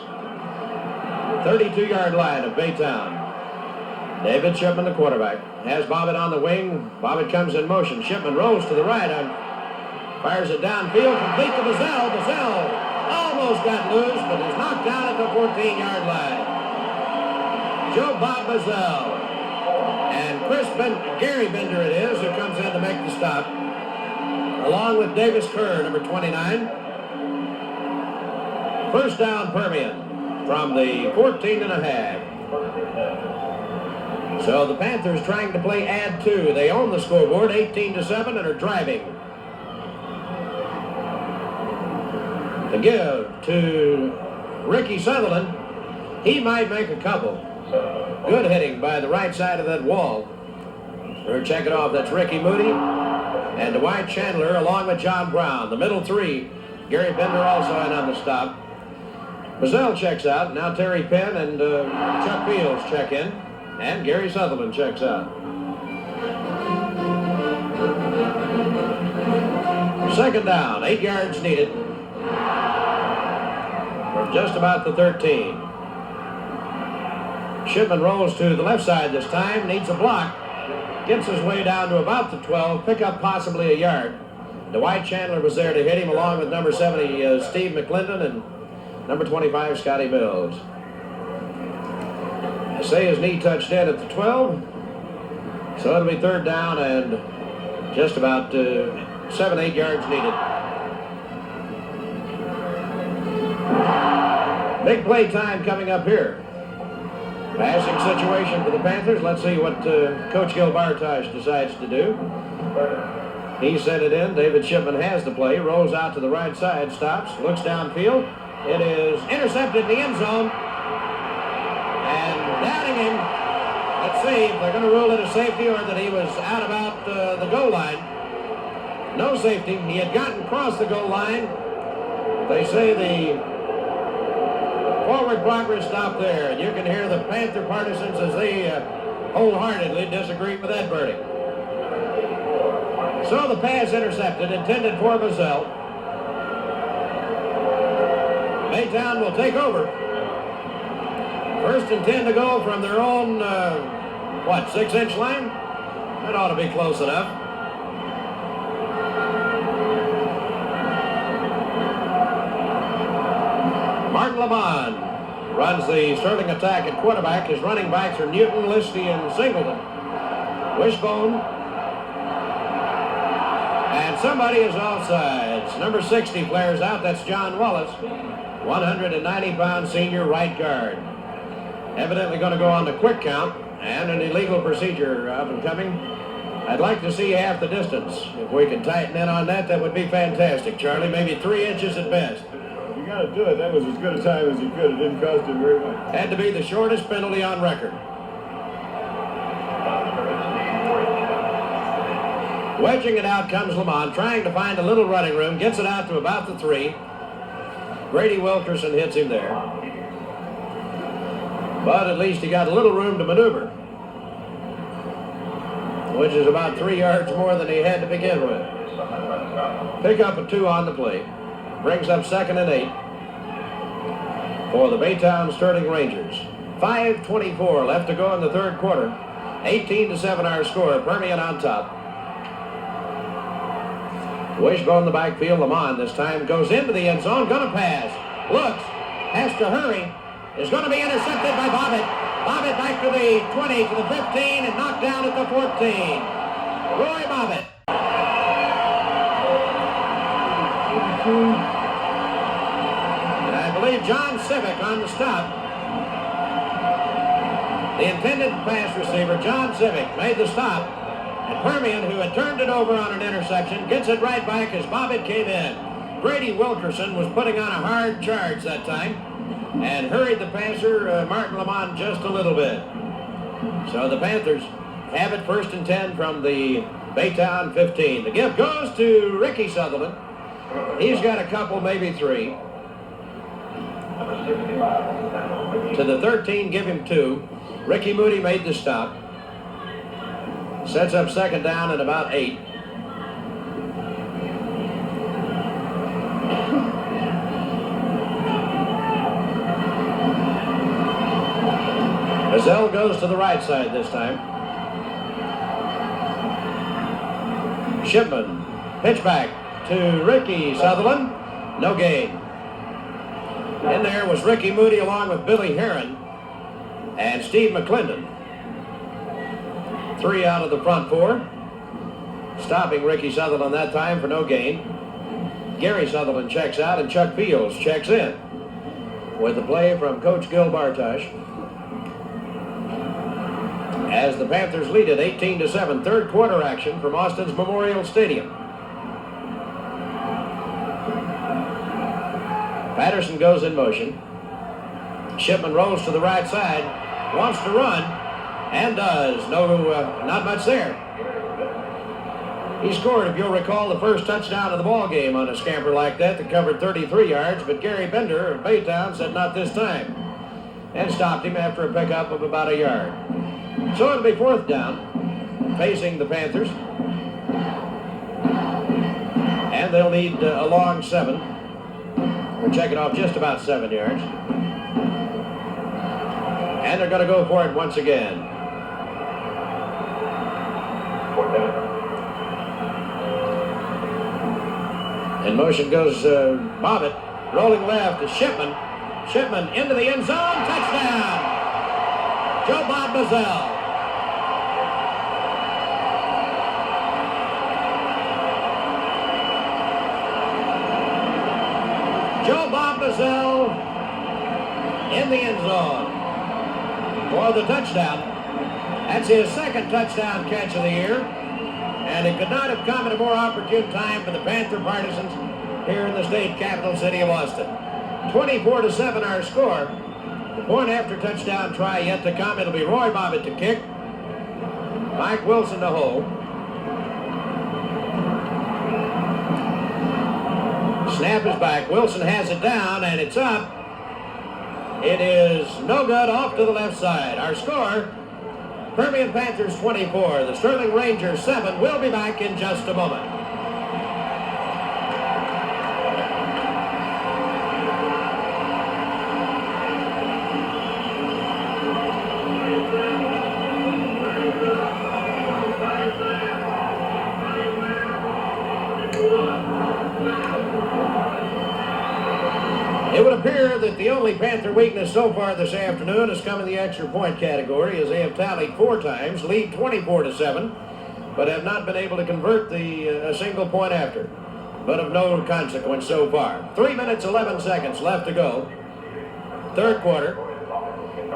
32-yard line of Baytown. David Shipman, the quarterback, has Bobbitt on the wing. Bobbitt comes in motion. Shipman rolls to the right and fires it downfield, complete to Bazell. Bazell almost got loose, but is knocked down at the 14-yard line. Joe Bob Bazell. And Gary Bender it is, who comes in to make the stop, along with Davis Kerr, number 29. First down, Permian, from the 14.5. So the Panthers trying to play add 2. They own the scoreboard 18-7 and are driving. To give to Ricky Sutherland. He might make a couple. Good hitting by the right side of that wall. We're checking off. That's Ricky Moody and Dwight Chandler along with John Brown. The middle 3. Gary Bender also in on the stop. Bazell checks out. Now Terry Penn and Chuck Fields check in. And Gary Sutherland checks out. Second down, 8 yards needed from just about the 13. Shipman rolls to the left side this time, needs a block. Gets his way down to about the 12, pick up possibly a yard. Dwight Chandler was there to hit him along with number 70, Steve McClendon, and number 25, Scotty Mills. I say his knee touched in at the 12, so it'll be 3rd down and just about 7-8 yards needed. Big play time coming up here. Passing situation for the Panthers. Let's see what Coach Gil Bartosh decides to do. He sent it in. David Shipman has the play, rolls out to the right side, stops, looks downfield. It is intercepted in the end zone. And downing him. Let's see if they're going to rule it a safety or that he was out about the goal line. No safety. He had gotten across the goal line. They say the forward progress stopped there, and you can hear the Panther partisans as they wholeheartedly disagree with that verdict. So the pass intercepted, intended for Bazell. Baytown will take over. 1st and 10 to go from their own, 6-inch line? That ought to be close enough. Martin Lamont runs the Sterling attack at quarterback. His running backs are Newton, Listy, and Singleton. Wishbone. And somebody is offsides. Number 60 flares out. That's John Wallace, 190-pound senior right guard. Evidently going to go on the quick count and an illegal procedure up and coming. I'd like to see half the distance. If we can tighten in on that, that would be fantastic, Charlie. Maybe 3 inches at best. You got to do it. That was as good a time as you could. It didn't cost him very much. Had to be the shortest penalty on record. Wedging it out comes Lamont, trying to find a little running room. Gets it out to about the 3. Grady Wilkerson hits him there. But at least he got a little room to maneuver, which is about 3 yards more than he had to begin with. Pick up a 2 on the play. Brings up 2nd and 8 for the Baytown Sterling Rangers. 5:24 left to go in the 3rd quarter. 18-7 our score. Permian on top. Wishbone in the backfield. Lamont this time goes into the end zone. Gonna pass. Looks. Has to hurry. Is going to be intercepted by Bobbitt. Bobbitt back to the 20, to the 15, and knocked down at the 14. Roy Bobbitt. And I believe John Civic on the stop. The intended pass receiver, John Civic, made the stop. And Permian, who had turned it over on an interception, gets it right back as Bobbitt came in. Brady Wilkerson was putting on a hard charge that time and hurried the passer, Martin Lamont, just a little bit. So the Panthers have it 1st and 10 from the Baytown 15. The gift goes to Ricky Sutherland. He's got a couple, maybe 3. To the 13, give him 2. Ricky Moody made the stop. Sets up 2nd down at about 8. Mazzell goes to the right side this time. Shipman, pitch back to Ricky Sutherland. No gain. In there was Ricky Moody along with Billy Heron and Steve McClendon. 3 out of the front 4. Stopping Ricky Sutherland that time for no gain. Gary Sutherland checks out and Chuck Fields checks in with the play from Coach Gil Bartosh. As the Panthers lead it 18-7, 3rd quarter action from Austin's Memorial Stadium. Patterson goes in motion. Shipman rolls to the right side, wants to run, and does. Not much there. He scored, if you'll recall, the first touchdown of the ball game on a scamper like that covered 33 yards, but Gary Bender of Baytown said not this time and stopped him after a pickup of about a yard. So it'll be 4th down, facing the Panthers. And they'll need a long 7. We're checking off just about 7 yards. And they're going to go for it once again. In motion goes Bobbitt, rolling left to Shipman. Shipman into the end zone, touchdown! Joe Bob Mazzell. Joe Bob Mazzell in the end zone for the touchdown. That's his 2nd touchdown catch of the year. And it could not have come at a more opportune time for the Panther partisans here in the state capital city of Austin. 24-7 our score. The point after touchdown try yet to come. It'll be Roy Bobbitt to kick. Mike Wilson to hold. Snap is back. Wilson has it down, and it's up. It is no good, off to the left side. Our score, Permian Panthers 24, the Sterling Rangers 7. We'll be back in just a moment. It would appear that the only Panther weakness so far this afternoon has come in the extra point category, as they have tallied 4 times, lead 24-7, but have not been able to convert a single point after, but of no consequence so far. 3 minutes, 11 seconds left to go. 3rd quarter.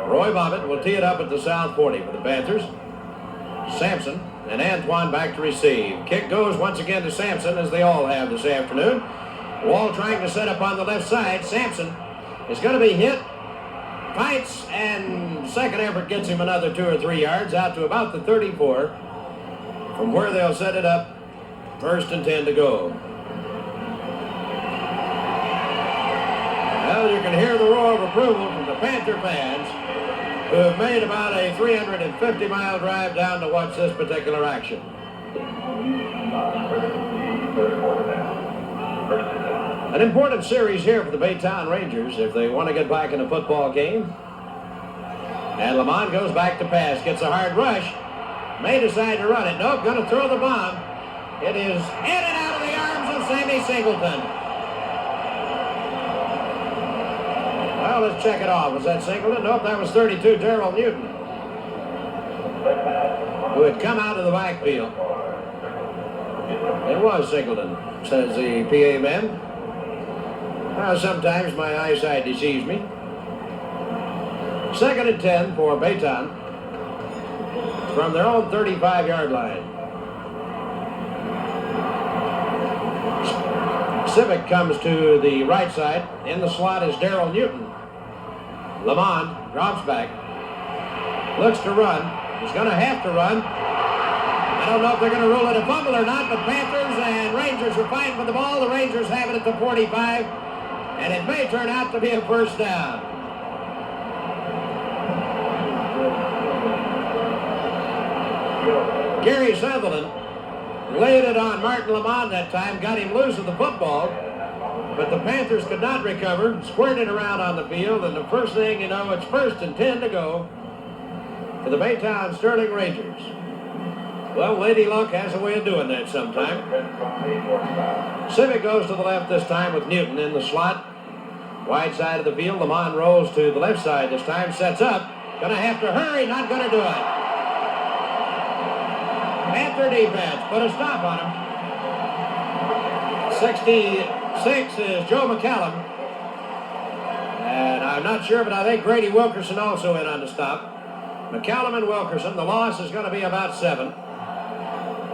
Roy Bobbitt will tee it up at the south 40 for the Panthers. Sampson and Antoine back to receive. Kick goes once again to Sampson, as they all have this afternoon. Wall trying to set up on the left side. Sampson is going to be hit, fights, and second effort gets him another 2 or 3 yards out to about the 34, from where they'll set it up. 1st and 10 to go. Well, you can hear the roar of approval from the Panther fans, who have made about a 350-mile drive down to watch this particular action. An important series here for the Baytown Rangers if they want to get back in a football game. And Lamont goes back to pass, gets a hard rush, may decide to run it. Nope, going to throw the bomb. It is in and out of the arms of Sammy Singleton. Well, let's check it off. Was that Singleton? Nope, that was 32, Darrell Newton, who had come out of the backfield. It was Singleton, says the PA man. Well, sometimes my eyesight deceives me. 2nd and 10 for Baytown. from their own 35-yard line. Civic comes to the right side. In the slot is Darrell Newton. Lamont drops back. Looks to run. He's going to have to run. I don't know if they're going to rule it a fumble or not, but Panthers and Rangers are fighting for the ball. The Rangers have it at the 45, and it may turn out to be a first down. Gary Sutherland laid it on Martin Lamont that time, got him loose of the football, but the Panthers could not recover, squirted around on the field, and the first thing you know, it's 1st and 10 to go for the Baytown Sterling Rangers. Well, Lady Luck has a way of doing that sometime. Civic goes to the left this time with Newton in the slot. Wide side of the field, Lamont rolls to the left side this time, sets up. Gonna have to hurry, not gonna do it. Panther defense put a stop on him. 66 is Joe McCallum. And I'm not sure, but I think Grady Wilkerson also in on the stop. McCallum and Wilkerson, the loss is going to be about 7.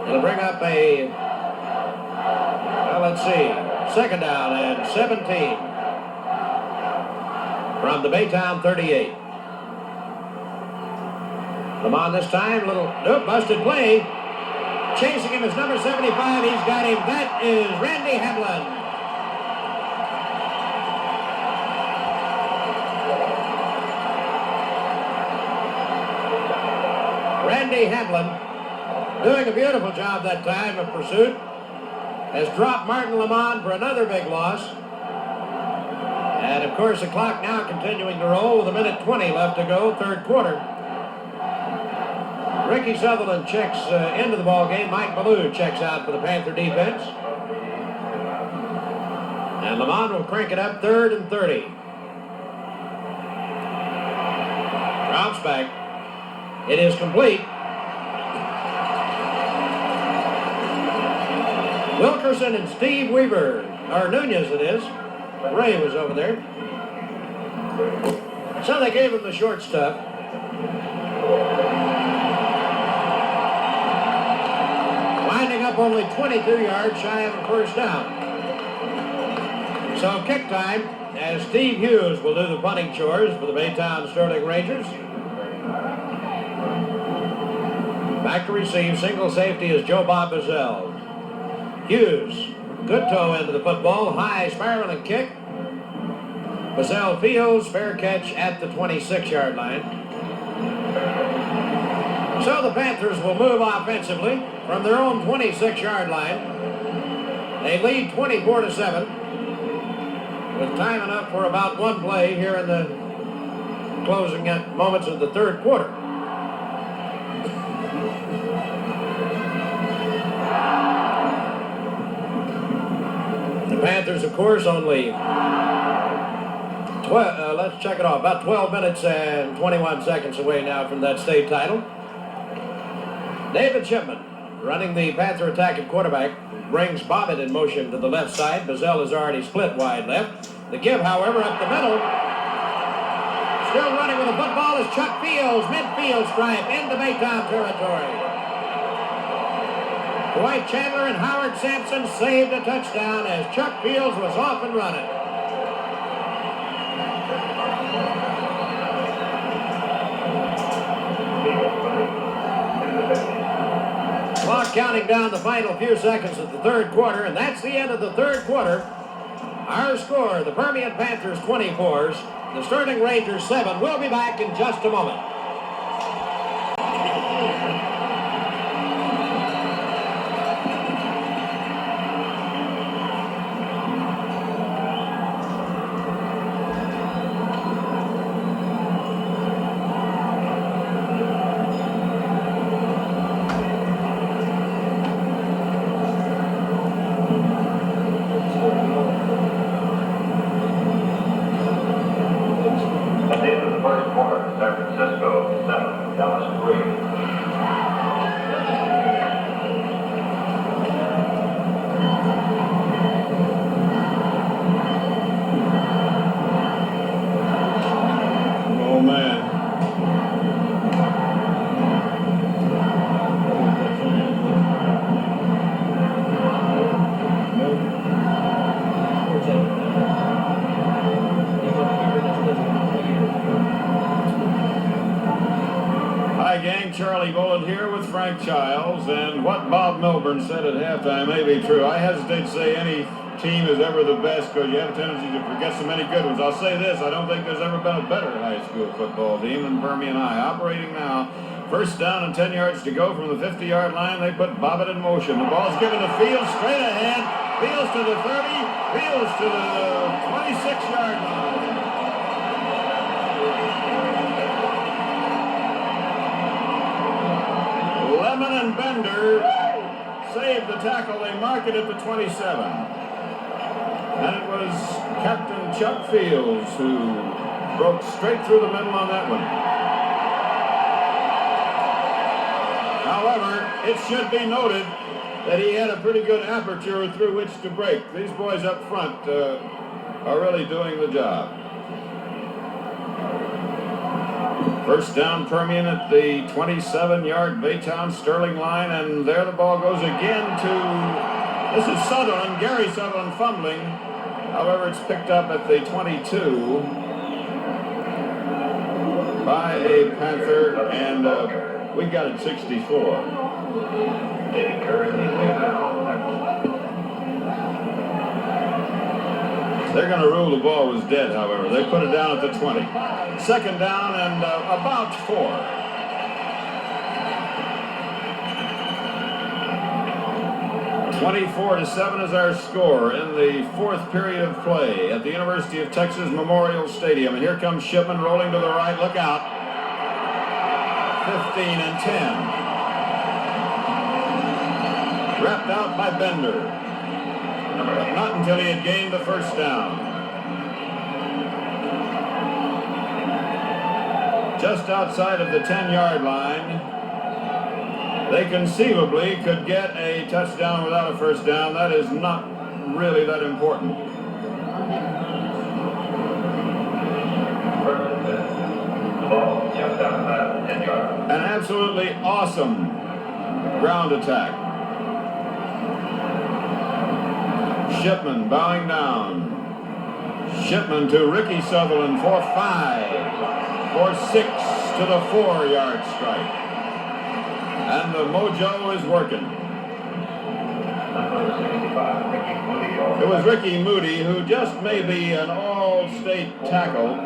It'll bring up a, well, let's see, 2nd down and 17 from the Baytown 38. Lamont this time, busted play. Chasing him is number 75. He's got him. That is Randy Hamlin. Randy Hamlin, doing a beautiful job that time of pursuit, has dropped Martin Lamont for another big loss. And of course the clock now continuing to roll with 1:20 left to go, 3rd quarter. Ricky Sutherland checks into the ball game. Mike Ballou checks out for the Panther defense. And Lamont will crank it up, 3rd and 30. Drops back. It is complete. Wilkerson and Steve Weaver, or Nunez it is. Ray was over there. So they gave him the short stuff. Winding up only 22 yards shy of a first down. So kick time, as Steve Hughes will do the punting chores for the Baytown Sterling Rangers. Back to receive, single safety is Joe Bob Bazell. Hughes, good toe into the football, high spiraling kick. Bazell fields, fair catch at the 26-yard line. So the Panthers will move offensively from their own 26-yard line. They lead 24-7 with time enough for about one play here in the closing moments of the 3rd quarter. The Panthers, of course, only let's check it off. About 12 minutes and 21 seconds away now from that state title. David Shipman, running the Panther attack at quarterback, brings Bobbitt in motion to the left side. Bazell is already split wide left. The give, however, up the middle. Still running with the football is Chuck Fields, midfield stripe into Baytown territory. Dwight Chandler and Howard Sampson saved a touchdown as Chuck Fields was off and running. Clock counting down the final few seconds of the 3rd quarter, and that's the end of the 3rd quarter. Our score, the Permian Panthers 24s, the Sterling Rangers 7. We'll be back in just a moment. San Francisco gang. Charlie Bullitt here with Frank Childs. And what Bob Milburn said at halftime may be true. I hesitate to say any team is ever the best because you have a tendency to forget so many good ones. I'll say this, I don't think there's ever been a better high school football team than Permian High. Operating now, first down and 10 yards to go from the 50-yard line. They put Bobbitt in motion. The ball's given to Fields straight ahead. Fields to the 30, Fields to the 26-yard line. Lemon and Bender saved the tackle. They mark it at the 27. And it was Captain Chuck Fields who broke straight through the middle on that one. However, it should be noted that he had a pretty good aperture through which to break. These boys up front are really doing the job. First down, Permian at the 27-yard Baytown Sterling line, and there the ball goes again to, this is Sutherland, Gary Sutherland fumbling. However, it's picked up at the 22 by a Panther, and we got it 64. They're going to rule the ball was dead, however. They put it down at the 20. Second down and about 4. (24-7) is our score in the fourth period of play at the University of Texas Memorial Stadium. And here comes Shipman rolling to the right. Look out. 15 and 10. Wrapped out by Bender. But not until he had gained the first down. Just outside of the 10-yard line, they conceivably could get a touchdown without a first down. That is not really that important. An absolutely awesome ground attack. Shipman bowing down. Shipman to Ricky Sutherland for 5. For 6 to the 4-yard strike. And the mojo is working. It was Ricky Moody who just may be an all-state tackle.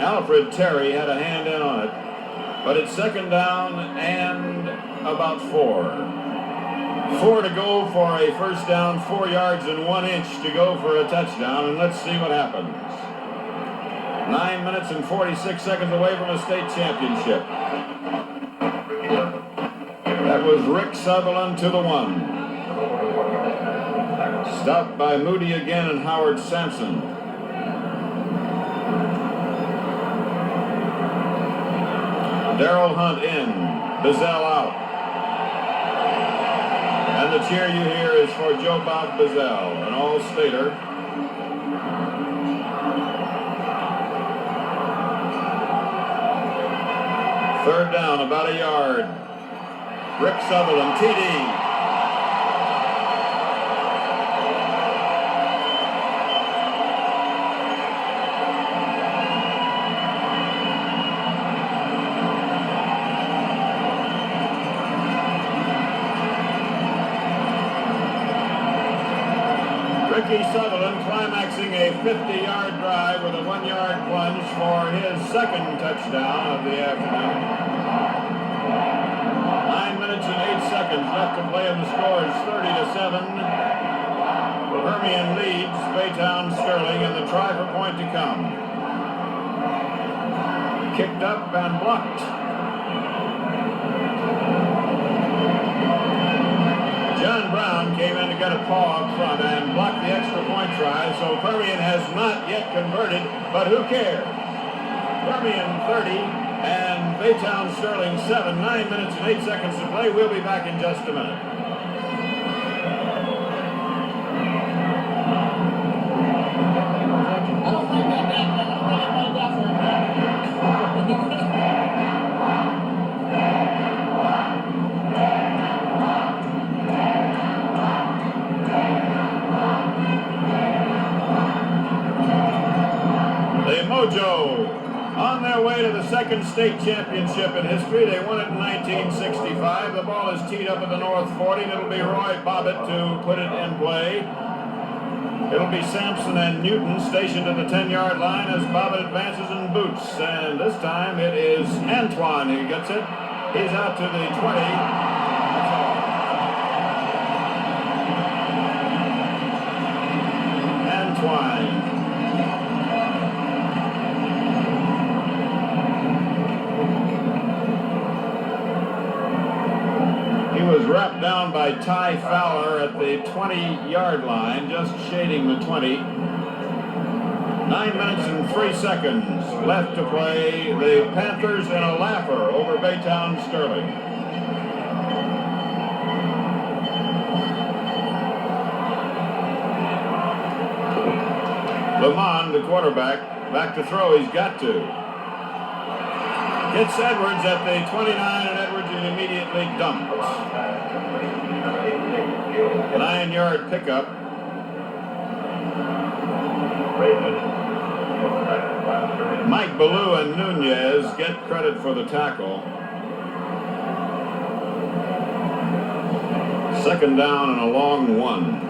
Alfred Terry had a hand in on it. But it's second down and about 4. 4 to go for a first down, 4 yards and 1 inch to go for a touchdown, and let's see what happens. 9 minutes and 46 seconds away from a state championship. That was Rick Sutherland to the 1. Stopped by Moody again and Howard Sampson. Darrell Hunt in, Bizzell out. And the cheer you hear is for Joe Bob Bizzell, an all-stater. Third down, about a yard. Rick Sutherland, TD. Ricky Sutherland climaxing a 50-yard drive with a 1-yard plunge for his second touchdown of the afternoon. 9 minutes and 8 seconds left to play, and the score is 30-7. Permian leads Baytown Sterling, and the try for point to come. Kicked up and blocked. John Brown came in to get a paw up front and blocked the extra point try, so Permian has not yet converted, but who cares? Permian 30 and Baytown Sterling 7, 9 minutes and 8 seconds to play. We'll be back in just a minute. Mojo on their way to the second state championship in history. They won it in 1965. The ball is teed up at the North 40, and it'll be Roy Bobbitt to put it in play. It'll be Sampson and Newton stationed at the 10-yard line as Bobbitt advances and boots. And this time it is Antoine who gets it. He's out to the 20. That's all. Antoine. He was wrapped down by Ty Fowler at the 20-yard line, just shading the 20. 9 minutes and 3 seconds left to play. The Panthers in a laugher over Baytown Sterling. Lamond, the quarterback, back to throw. He's got to. Hits Edwards at the 29, and Edwards is immediately dumped. 9-yard pickup. Mike Ballou and Nunez get credit for the tackle. Second down and a long one.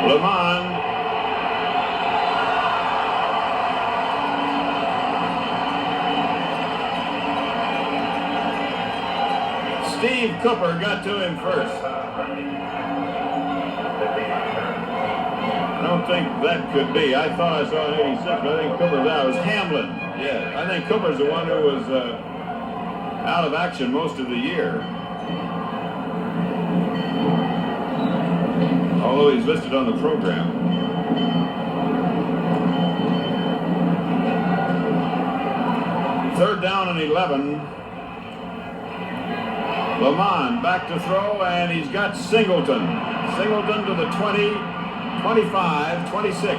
Lamond. Steve Cooper got to him first. I don't think that could be. I thought I saw an 86, but I think Cooper's out. It was Hamlin. Yeah, I think Cooper's the one who was out of action most of the year. Although he's listed on the program. Third down and 11. Lamond back to throw, and he's got Singleton. Singleton to the 20, 25, 26.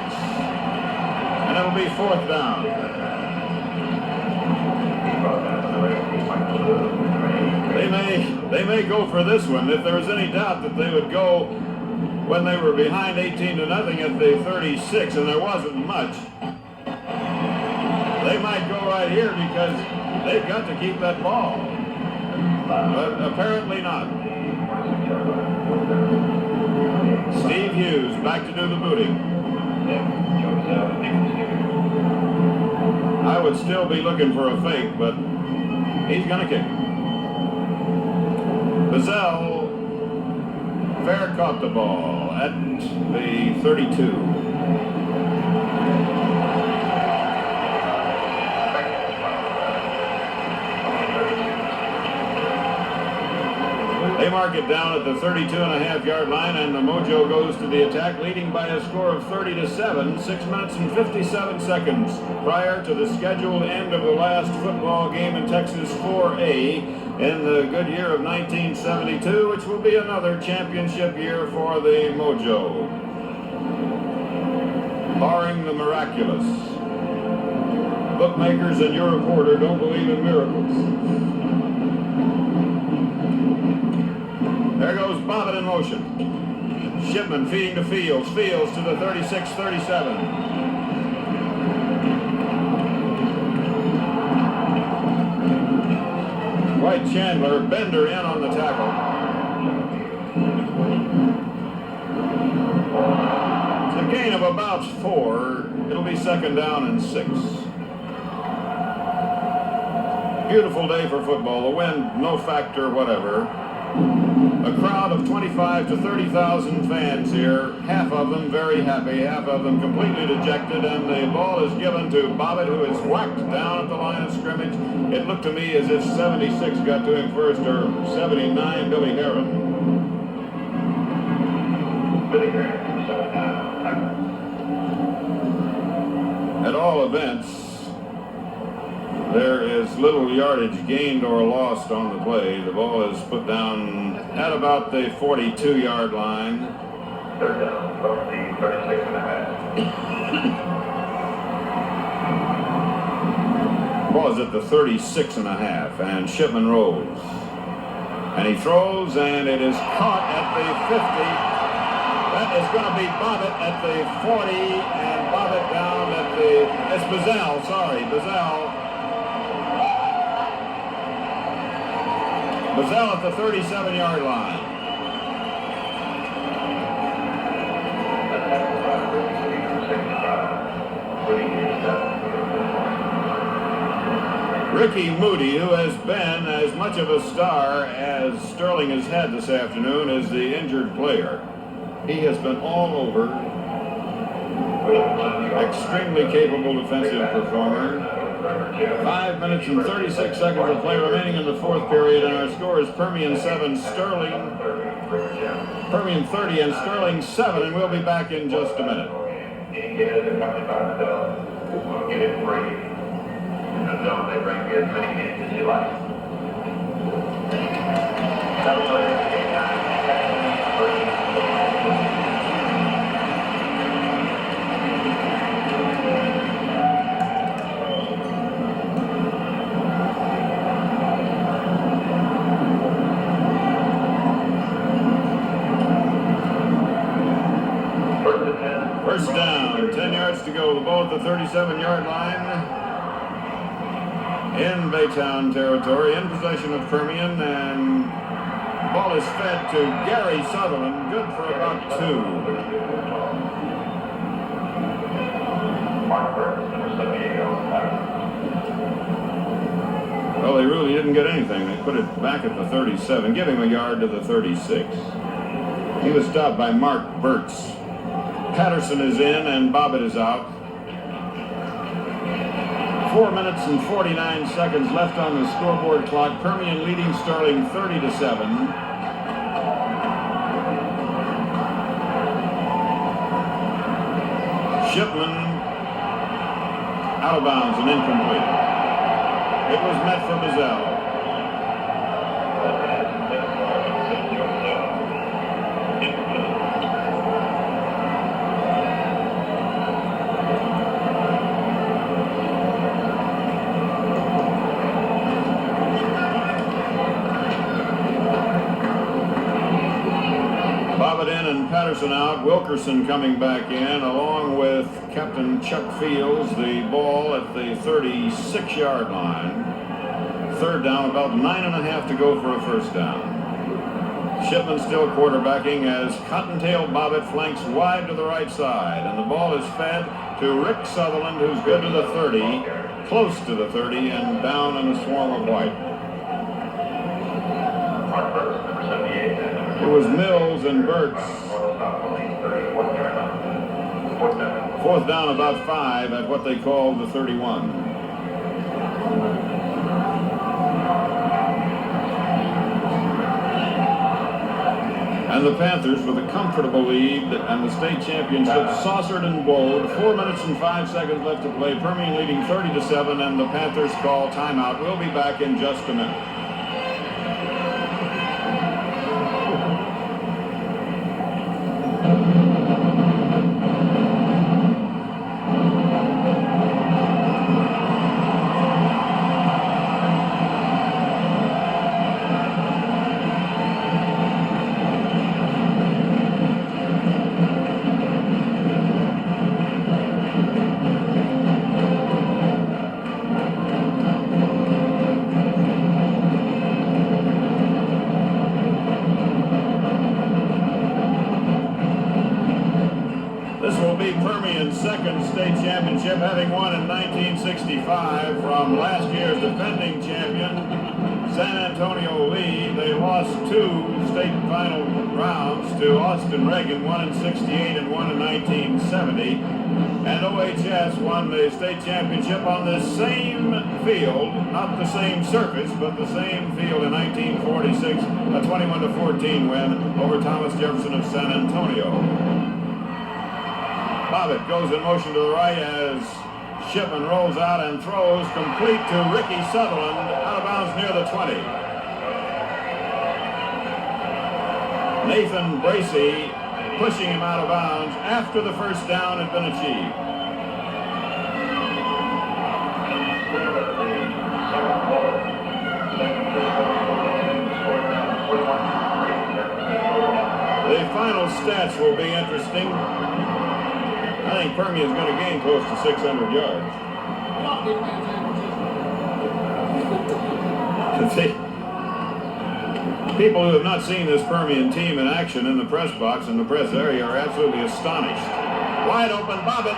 And it'll be fourth down. They may go for this one. If there was any doubt that they would go when they were behind 18-0 at the 36, and there wasn't much, they might go right here because they've got to keep that ball. But apparently not. Steve Hughes back to do the booting. I would still be looking for a fake, but he's going to kick. Bazell fair caught the ball at the 32. They mark it down at the 32.5-yard line, and the Mojo goes to the attack, leading by a score of 30-7, 6 minutes and 57 seconds prior to the scheduled end of the last football game in Texas 4A in the good year of 1972, which will be another championship year for the Mojo. Barring the miraculous. Bookmakers and your reporter don't believe in miracles. There goes Bobbitt in motion. Shipman feeding to Fields. Fields to the 36-37. White Chandler, Bender in on the tackle. It's a gain of about 4. It'll be second down and 6. Beautiful day for football. The wind, no factor whatever. A crowd of 25 to 30,000 fans here, half of them very happy, half of them completely dejected, and the ball is given to Bobbitt, who is whacked down at the line of scrimmage. It looked to me as if 76 got to him first, or 79, Billy Heron. Billy Heron, 79. At all events, there is little yardage gained or lost on the play. The ball is put down at about the 42-yard line. Third down from the 36.5. Ball is at the 36.5, and Shipman rolls. And he throws, and it is caught at the 50. that is going to be Bobbitt at the 40 and Bobbitt down at the, it's Bazell, sorry, Bazell. Bazell at the 37-yard line. Ricky Moody, who has been as much of a star as Sterling has had this afternoon, is the injured player. He has been all over. Extremely capable defensive performer. 5 minutes and 36 seconds of play remaining in the fourth period, and our score is Permian 7, Permian 30 and Sterling 7, and we'll be back in just a minute. They bring you as many hits as you like. First down, 10 yards to go. The ball at the 37-yard line. In Baytown territory, in possession of Permian, and the ball is fed to Gary Sutherland, good for about 2. Well, they really didn't get anything. They put it back at the 37, giving him a yard to the 36. He was stopped by Mark Burtz. Patterson is in, and Bobbitt is out. 4 minutes and 49 seconds left on the scoreboard clock. Permian leading Sterling 30-7. Shipman out of bounds and incomplete. It was met for Bazell. And Patterson out, Wilkerson coming back in, along with Captain Chuck Fields. The ball at the 36-yard line. Third down, about 9.5 to go for a first down. Shipman still quarterbacking as Cottontail Bobbitt flanks wide to the right side, and the ball is fed to Rick Sutherland, who's good to the 30, close to the 30, and down in a swarm of white. It was Mills and Burtz. Fourth down, about 5 at what they call the 31. And the Panthers, with a comfortable lead and the state championship saucered and bowled. 4 minutes and 5 seconds left to play. Permian leading 30-7, and the Panthers call timeout. We'll be back in just a minute. Permian's second state championship, having won in 1965 from last year's defending champion, San Antonio Lee. They lost 2 state final rounds to Austin Reagan, one in 68 and one in 1970. And OHS won the state championship on the same field, not the same surface, but the same field in 1946, a 21-14 win over Thomas Jefferson of San Antonio. Bobbitt goes in motion to the right as Shipman rolls out and throws complete to Ricky Sutherland, out of bounds near the 20. Nathan Bracey pushing him out of bounds after the first down had been achieved. The final stats will be interesting. I think Permian's going to gain close to 600 yards. See, people who have not seen this Permian team in action in the press box and the press area are absolutely astonished. Wide open, Bobbitt.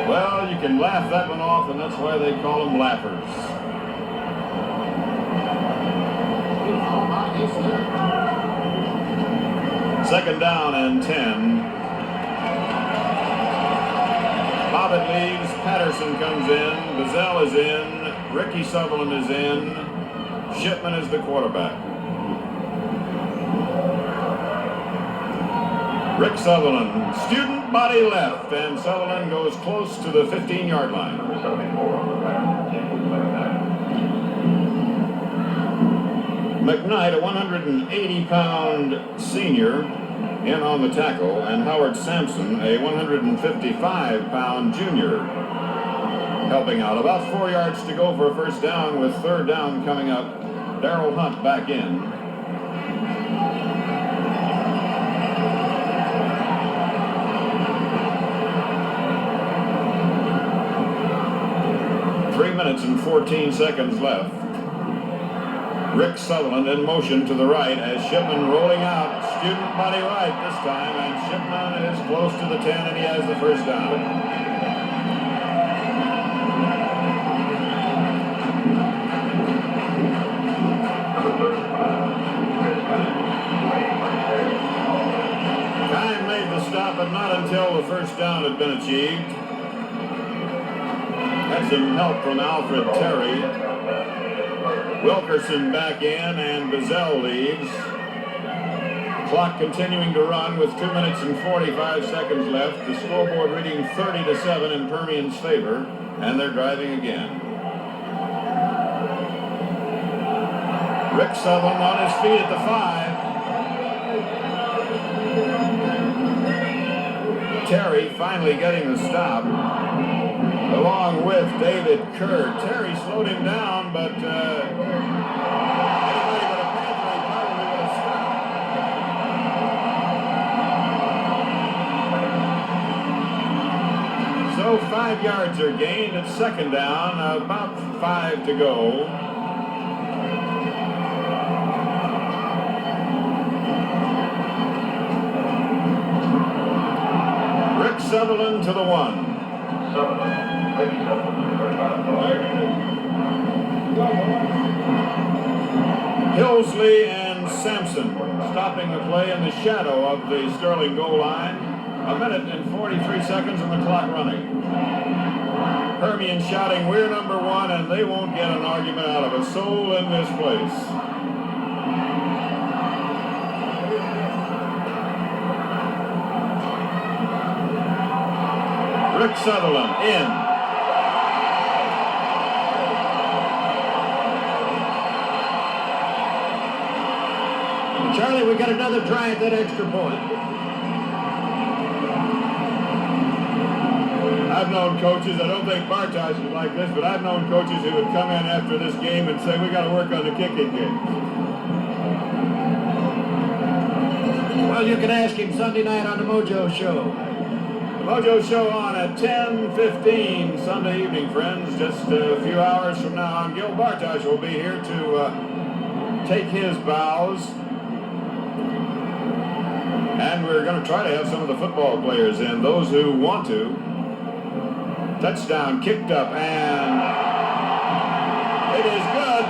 Well, you can laugh that one off, and that's why they call them laughers. Second down and 10. Bobbitt leaves. Patterson comes in. Bazell is in. Ricky Sutherland is in. Shipman is the quarterback. Rick Sutherland, student body left, and Sutherland goes close to the 15-yard line. McKnight, a 180-pound senior, in on the tackle, and Howard Sampson, a 155-pound junior, helping out. About 4 yards to go for a first down, with third down coming up. Darrell Hunt back in. Three minutes and 14 seconds left. Rick Sutherland in motion to the right as Shipman rolling out. Student body right this time, and Shipman is close to the 10, and he has the first down. Time made the stop, but not until the first down had been achieved. Had some help from Alfred Terry. Wilkerson back in, and Bazell leaves. Clock continuing to run with 2 minutes and 45 seconds left. The scoreboard reading 30-7 in Permian's favor, and they're driving again. Rick Sutherland on his feet at the 5. Terry finally getting the stop, along with David Kerr. Terry slowed him down, but anybody but a Panther probably would have stopped. So 5 yards are gained. It's second down, about 5 to go. Rick Sutherland to the 1. Hillsley and Sampson stopping the play in the shadow of the Sterling goal line. A minute and 43 seconds and the clock running. Permian shouting, "We're number one," and they won't get an argument out of a soul in this place. Rick Sutherland in. Charlie, we got another try at that extra point. I've known coaches, I don't think Bartosh is like this, but I've known coaches who would come in after this game and say, "We got to work on the kicking game." Well, you can ask him Sunday night on the Mojo Show. Mojo Show on at 10:15 Sunday evening, friends. Just a few hours from now on, Gil Bartosh will be here to take his bows. And we're going to try to have some of the football players in, those who want to. Touchdown kicked up, and it is good.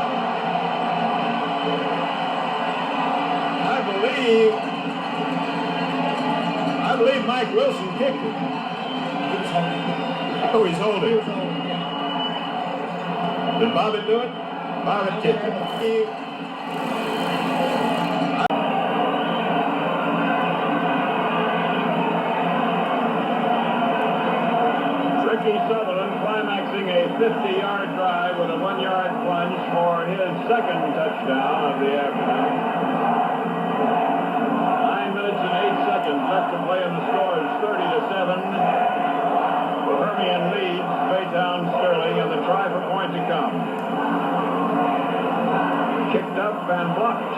I believe Mike Wilson kicked it. Oh, he's holding. Did Bobbitt do it? Bobbitt kicked it. Ricky Sutherland climaxing a 50-yard drive with a 1-yard plunge for his second touchdown of the afternoon. 9 minutes and 8 seconds left to play, and the score is 30-7. Permian leads Baytown Sterling, and the try for point to come. Kicked up and blocked.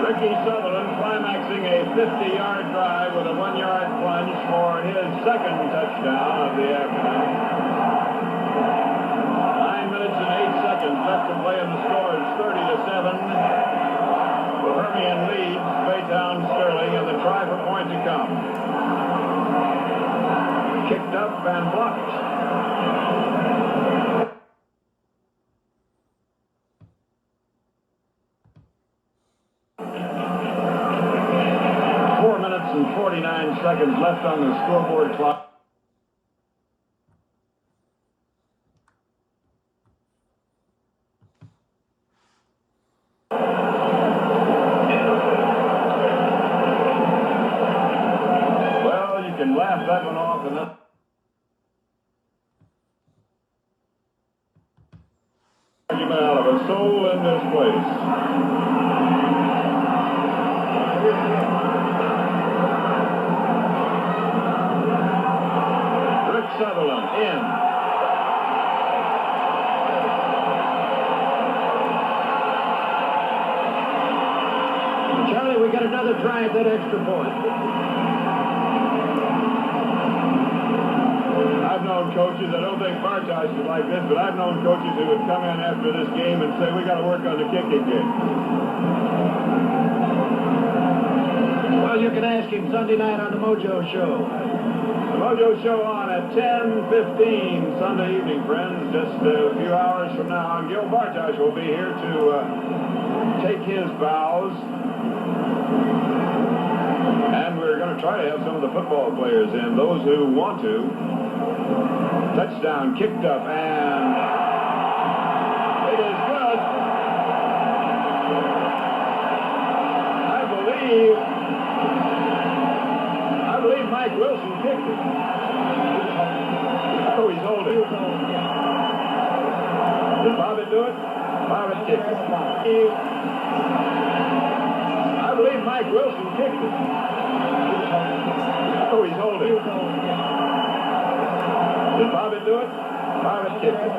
Ricky Sutherland climaxing a 50-yard drive with a 1-yard plunge for his second touchdown of the afternoon. 9 minutes and 8 seconds left to play, and the score is 30-7. Permian leads Baytown Sterling, and the try for point to come. Kicked up and blocked. And 49 seconds left on the scoreboard clock. Well, you can laugh that one off, and then argument out of a soul in this place. Sutherland in. Charlie, we got another try at that extra point. I've known coaches, I don't think Bartosh is like this, but I've known coaches who would come in after this game and say, we got to work on the kicking game. Well, you can ask him Sunday night on the Mojo Show. Mojo Show on at 10:15 Sunday evening, friends. Just a few hours from now, and Gil Bartosh will be here to take his bows. And we're going to try to have some of the football players in, those who want to. Touchdown, kicked up, and it is good. I believe Mike Wilson kicked it. Oh, he's holding. Did Bobbitt do it? Bobbitt kicked it. I believe Mike Wilson kicked it. Oh, he's holding. Did Bobbitt do it? Bobbitt kicked it.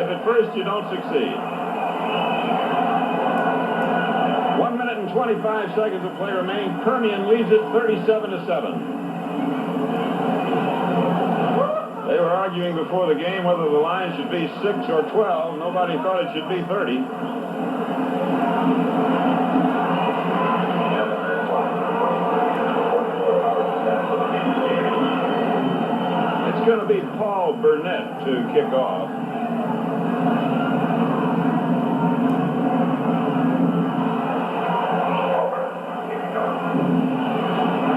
If at first you don't succeed. 1 minute and 25 seconds of play remaining. Permian leads it 37-7. They were arguing before the game whether the line should be 6 or 12. Nobody thought it should be 30. It's going to be Paul Burnett to kick off.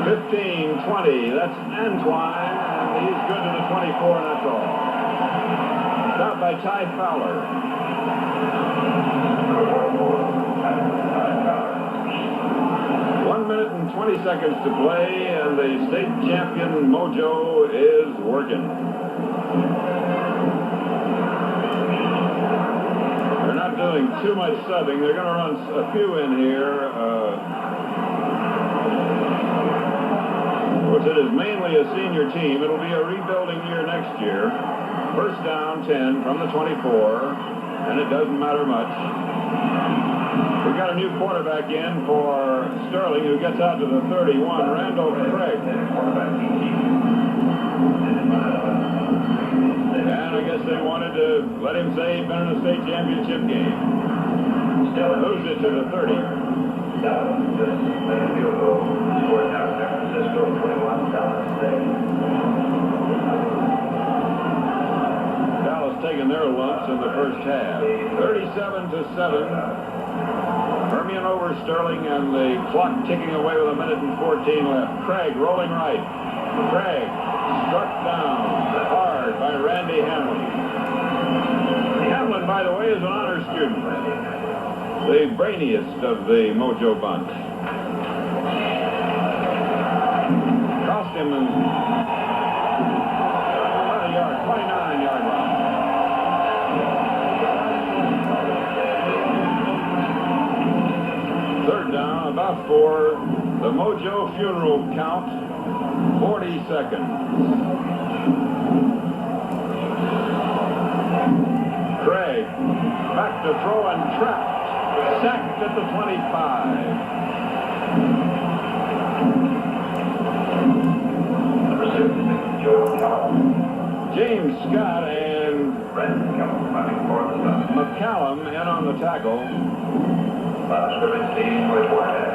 15-20, that's Antoine, and he's good to the 24, and that's all. Shot by Ty Fowler. One minute and 20 seconds to play, and the state champion Mojo is working. They're not doing too much subbing. They're going to run a few in here. Of course, it is mainly a senior team. It'll be a rebuilding year next year. First down, 10 from the 24, and it doesn't matter much. We've got a new quarterback in for Sterling, who gets out to the 31, Randall Craig. And I guess they wanted to let him say he'd been in a state championship game. Still moves it to the 30. Dallas just made a field goal, scored out San Francisco, 21, Dallas State. Dallas taking their lumps in the first half. 37-7. Permian over Sterling, and the clock ticking away with 1 minute and 14 left. Craig rolling right. Craig struck down hard by Randy Hamlin. Hamlin, by the way, is an honor student. The brainiest of the Mojo bunch. Cost him an 29-yard line. enough for the Mojo funeral count. 40 seconds. Craig back to throw and trapped. Sacked at the 25. James Scott and McCallum in on the tackle. Scrimmage team with one half.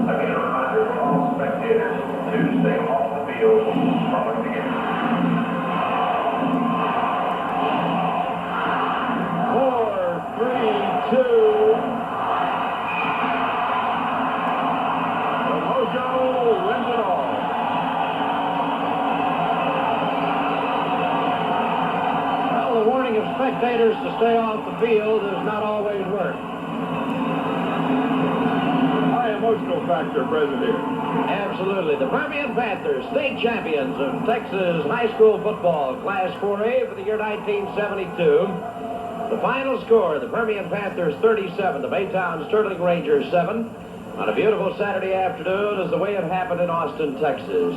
Again, a reminder for all spectators to stay off the field following the game. 4-3-2. The Mojo wins it all. Well, the warning of spectators to stay off the field does not always work. High emotional factor present here. Absolutely. The Permian Panthers, state champions of Texas high school football, Class 4A for the year 1972. The final score, the Permian Panthers 37, the Baytown Sterling Rangers 7. On a beautiful Saturday afternoon is the way it happened in Austin, Texas.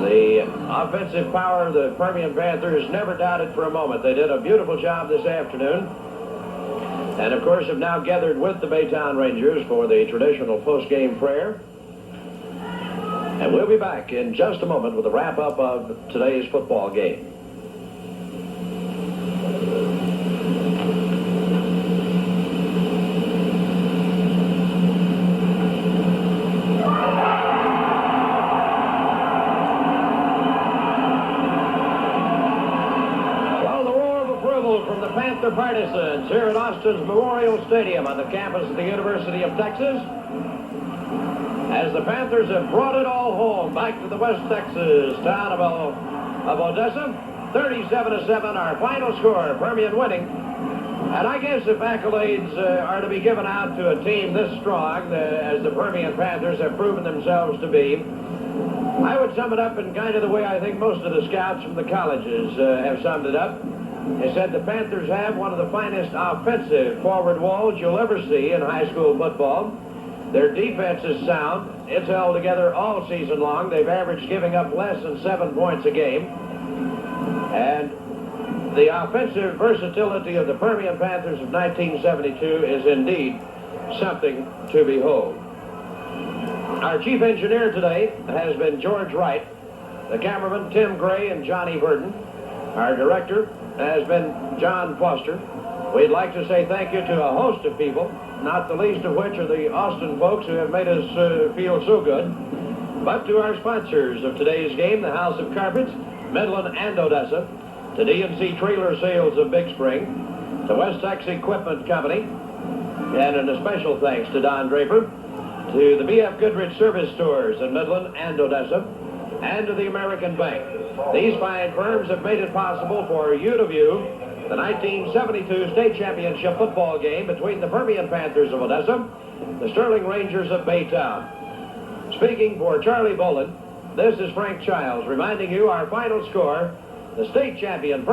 The offensive power of the Permian Panthers never doubted for a moment. They did a beautiful job this afternoon. And, of course, have now gathered with the Baytown Rangers for the traditional post-game prayer. And we'll be back in just a moment with a wrap-up of today's football game. From the Panther partisans here at Austin's Memorial Stadium on the campus of the University of Texas, as the Panthers have brought it all home back to the West Texas town of Odessa. 37-7, our final score, Permian winning. And I guess if accolades are to be given out to a team this strong, as the Permian Panthers have proven themselves to be, I would sum it up in kind of the way I think most of the scouts from the colleges have summed it up. They said the Panthers have one of the finest offensive forward walls you'll ever see in high school football. Their defense is sound. It's held together all season long. They've averaged giving up less than 7 points a game. And the offensive versatility of the Permian Panthers of 1972 is indeed something to behold. Our chief engineer today has been George Wright, the cameraman Tim Gray and Johnny Verdon. Our director has been John Foster. We'd like to say thank you to a host of people, not the least of which are the Austin folks who have made us feel so good. But to our sponsors of today's game, the House of Carpets, Midland and Odessa, to D&C Trailer Sales of Big Spring, to West Texas Equipment Company, and a special thanks to Don Draper, to the B.F. Goodrich Service Stores in Midland and Odessa, and to the American Bank. These fine firms have made it possible for you to view the 1972 state championship football game between the Permian Panthers of Odessa, the Sterling Rangers of Baytown. Speaking for Charlie Bolin, this is Frank Childs reminding you our final score, the state champion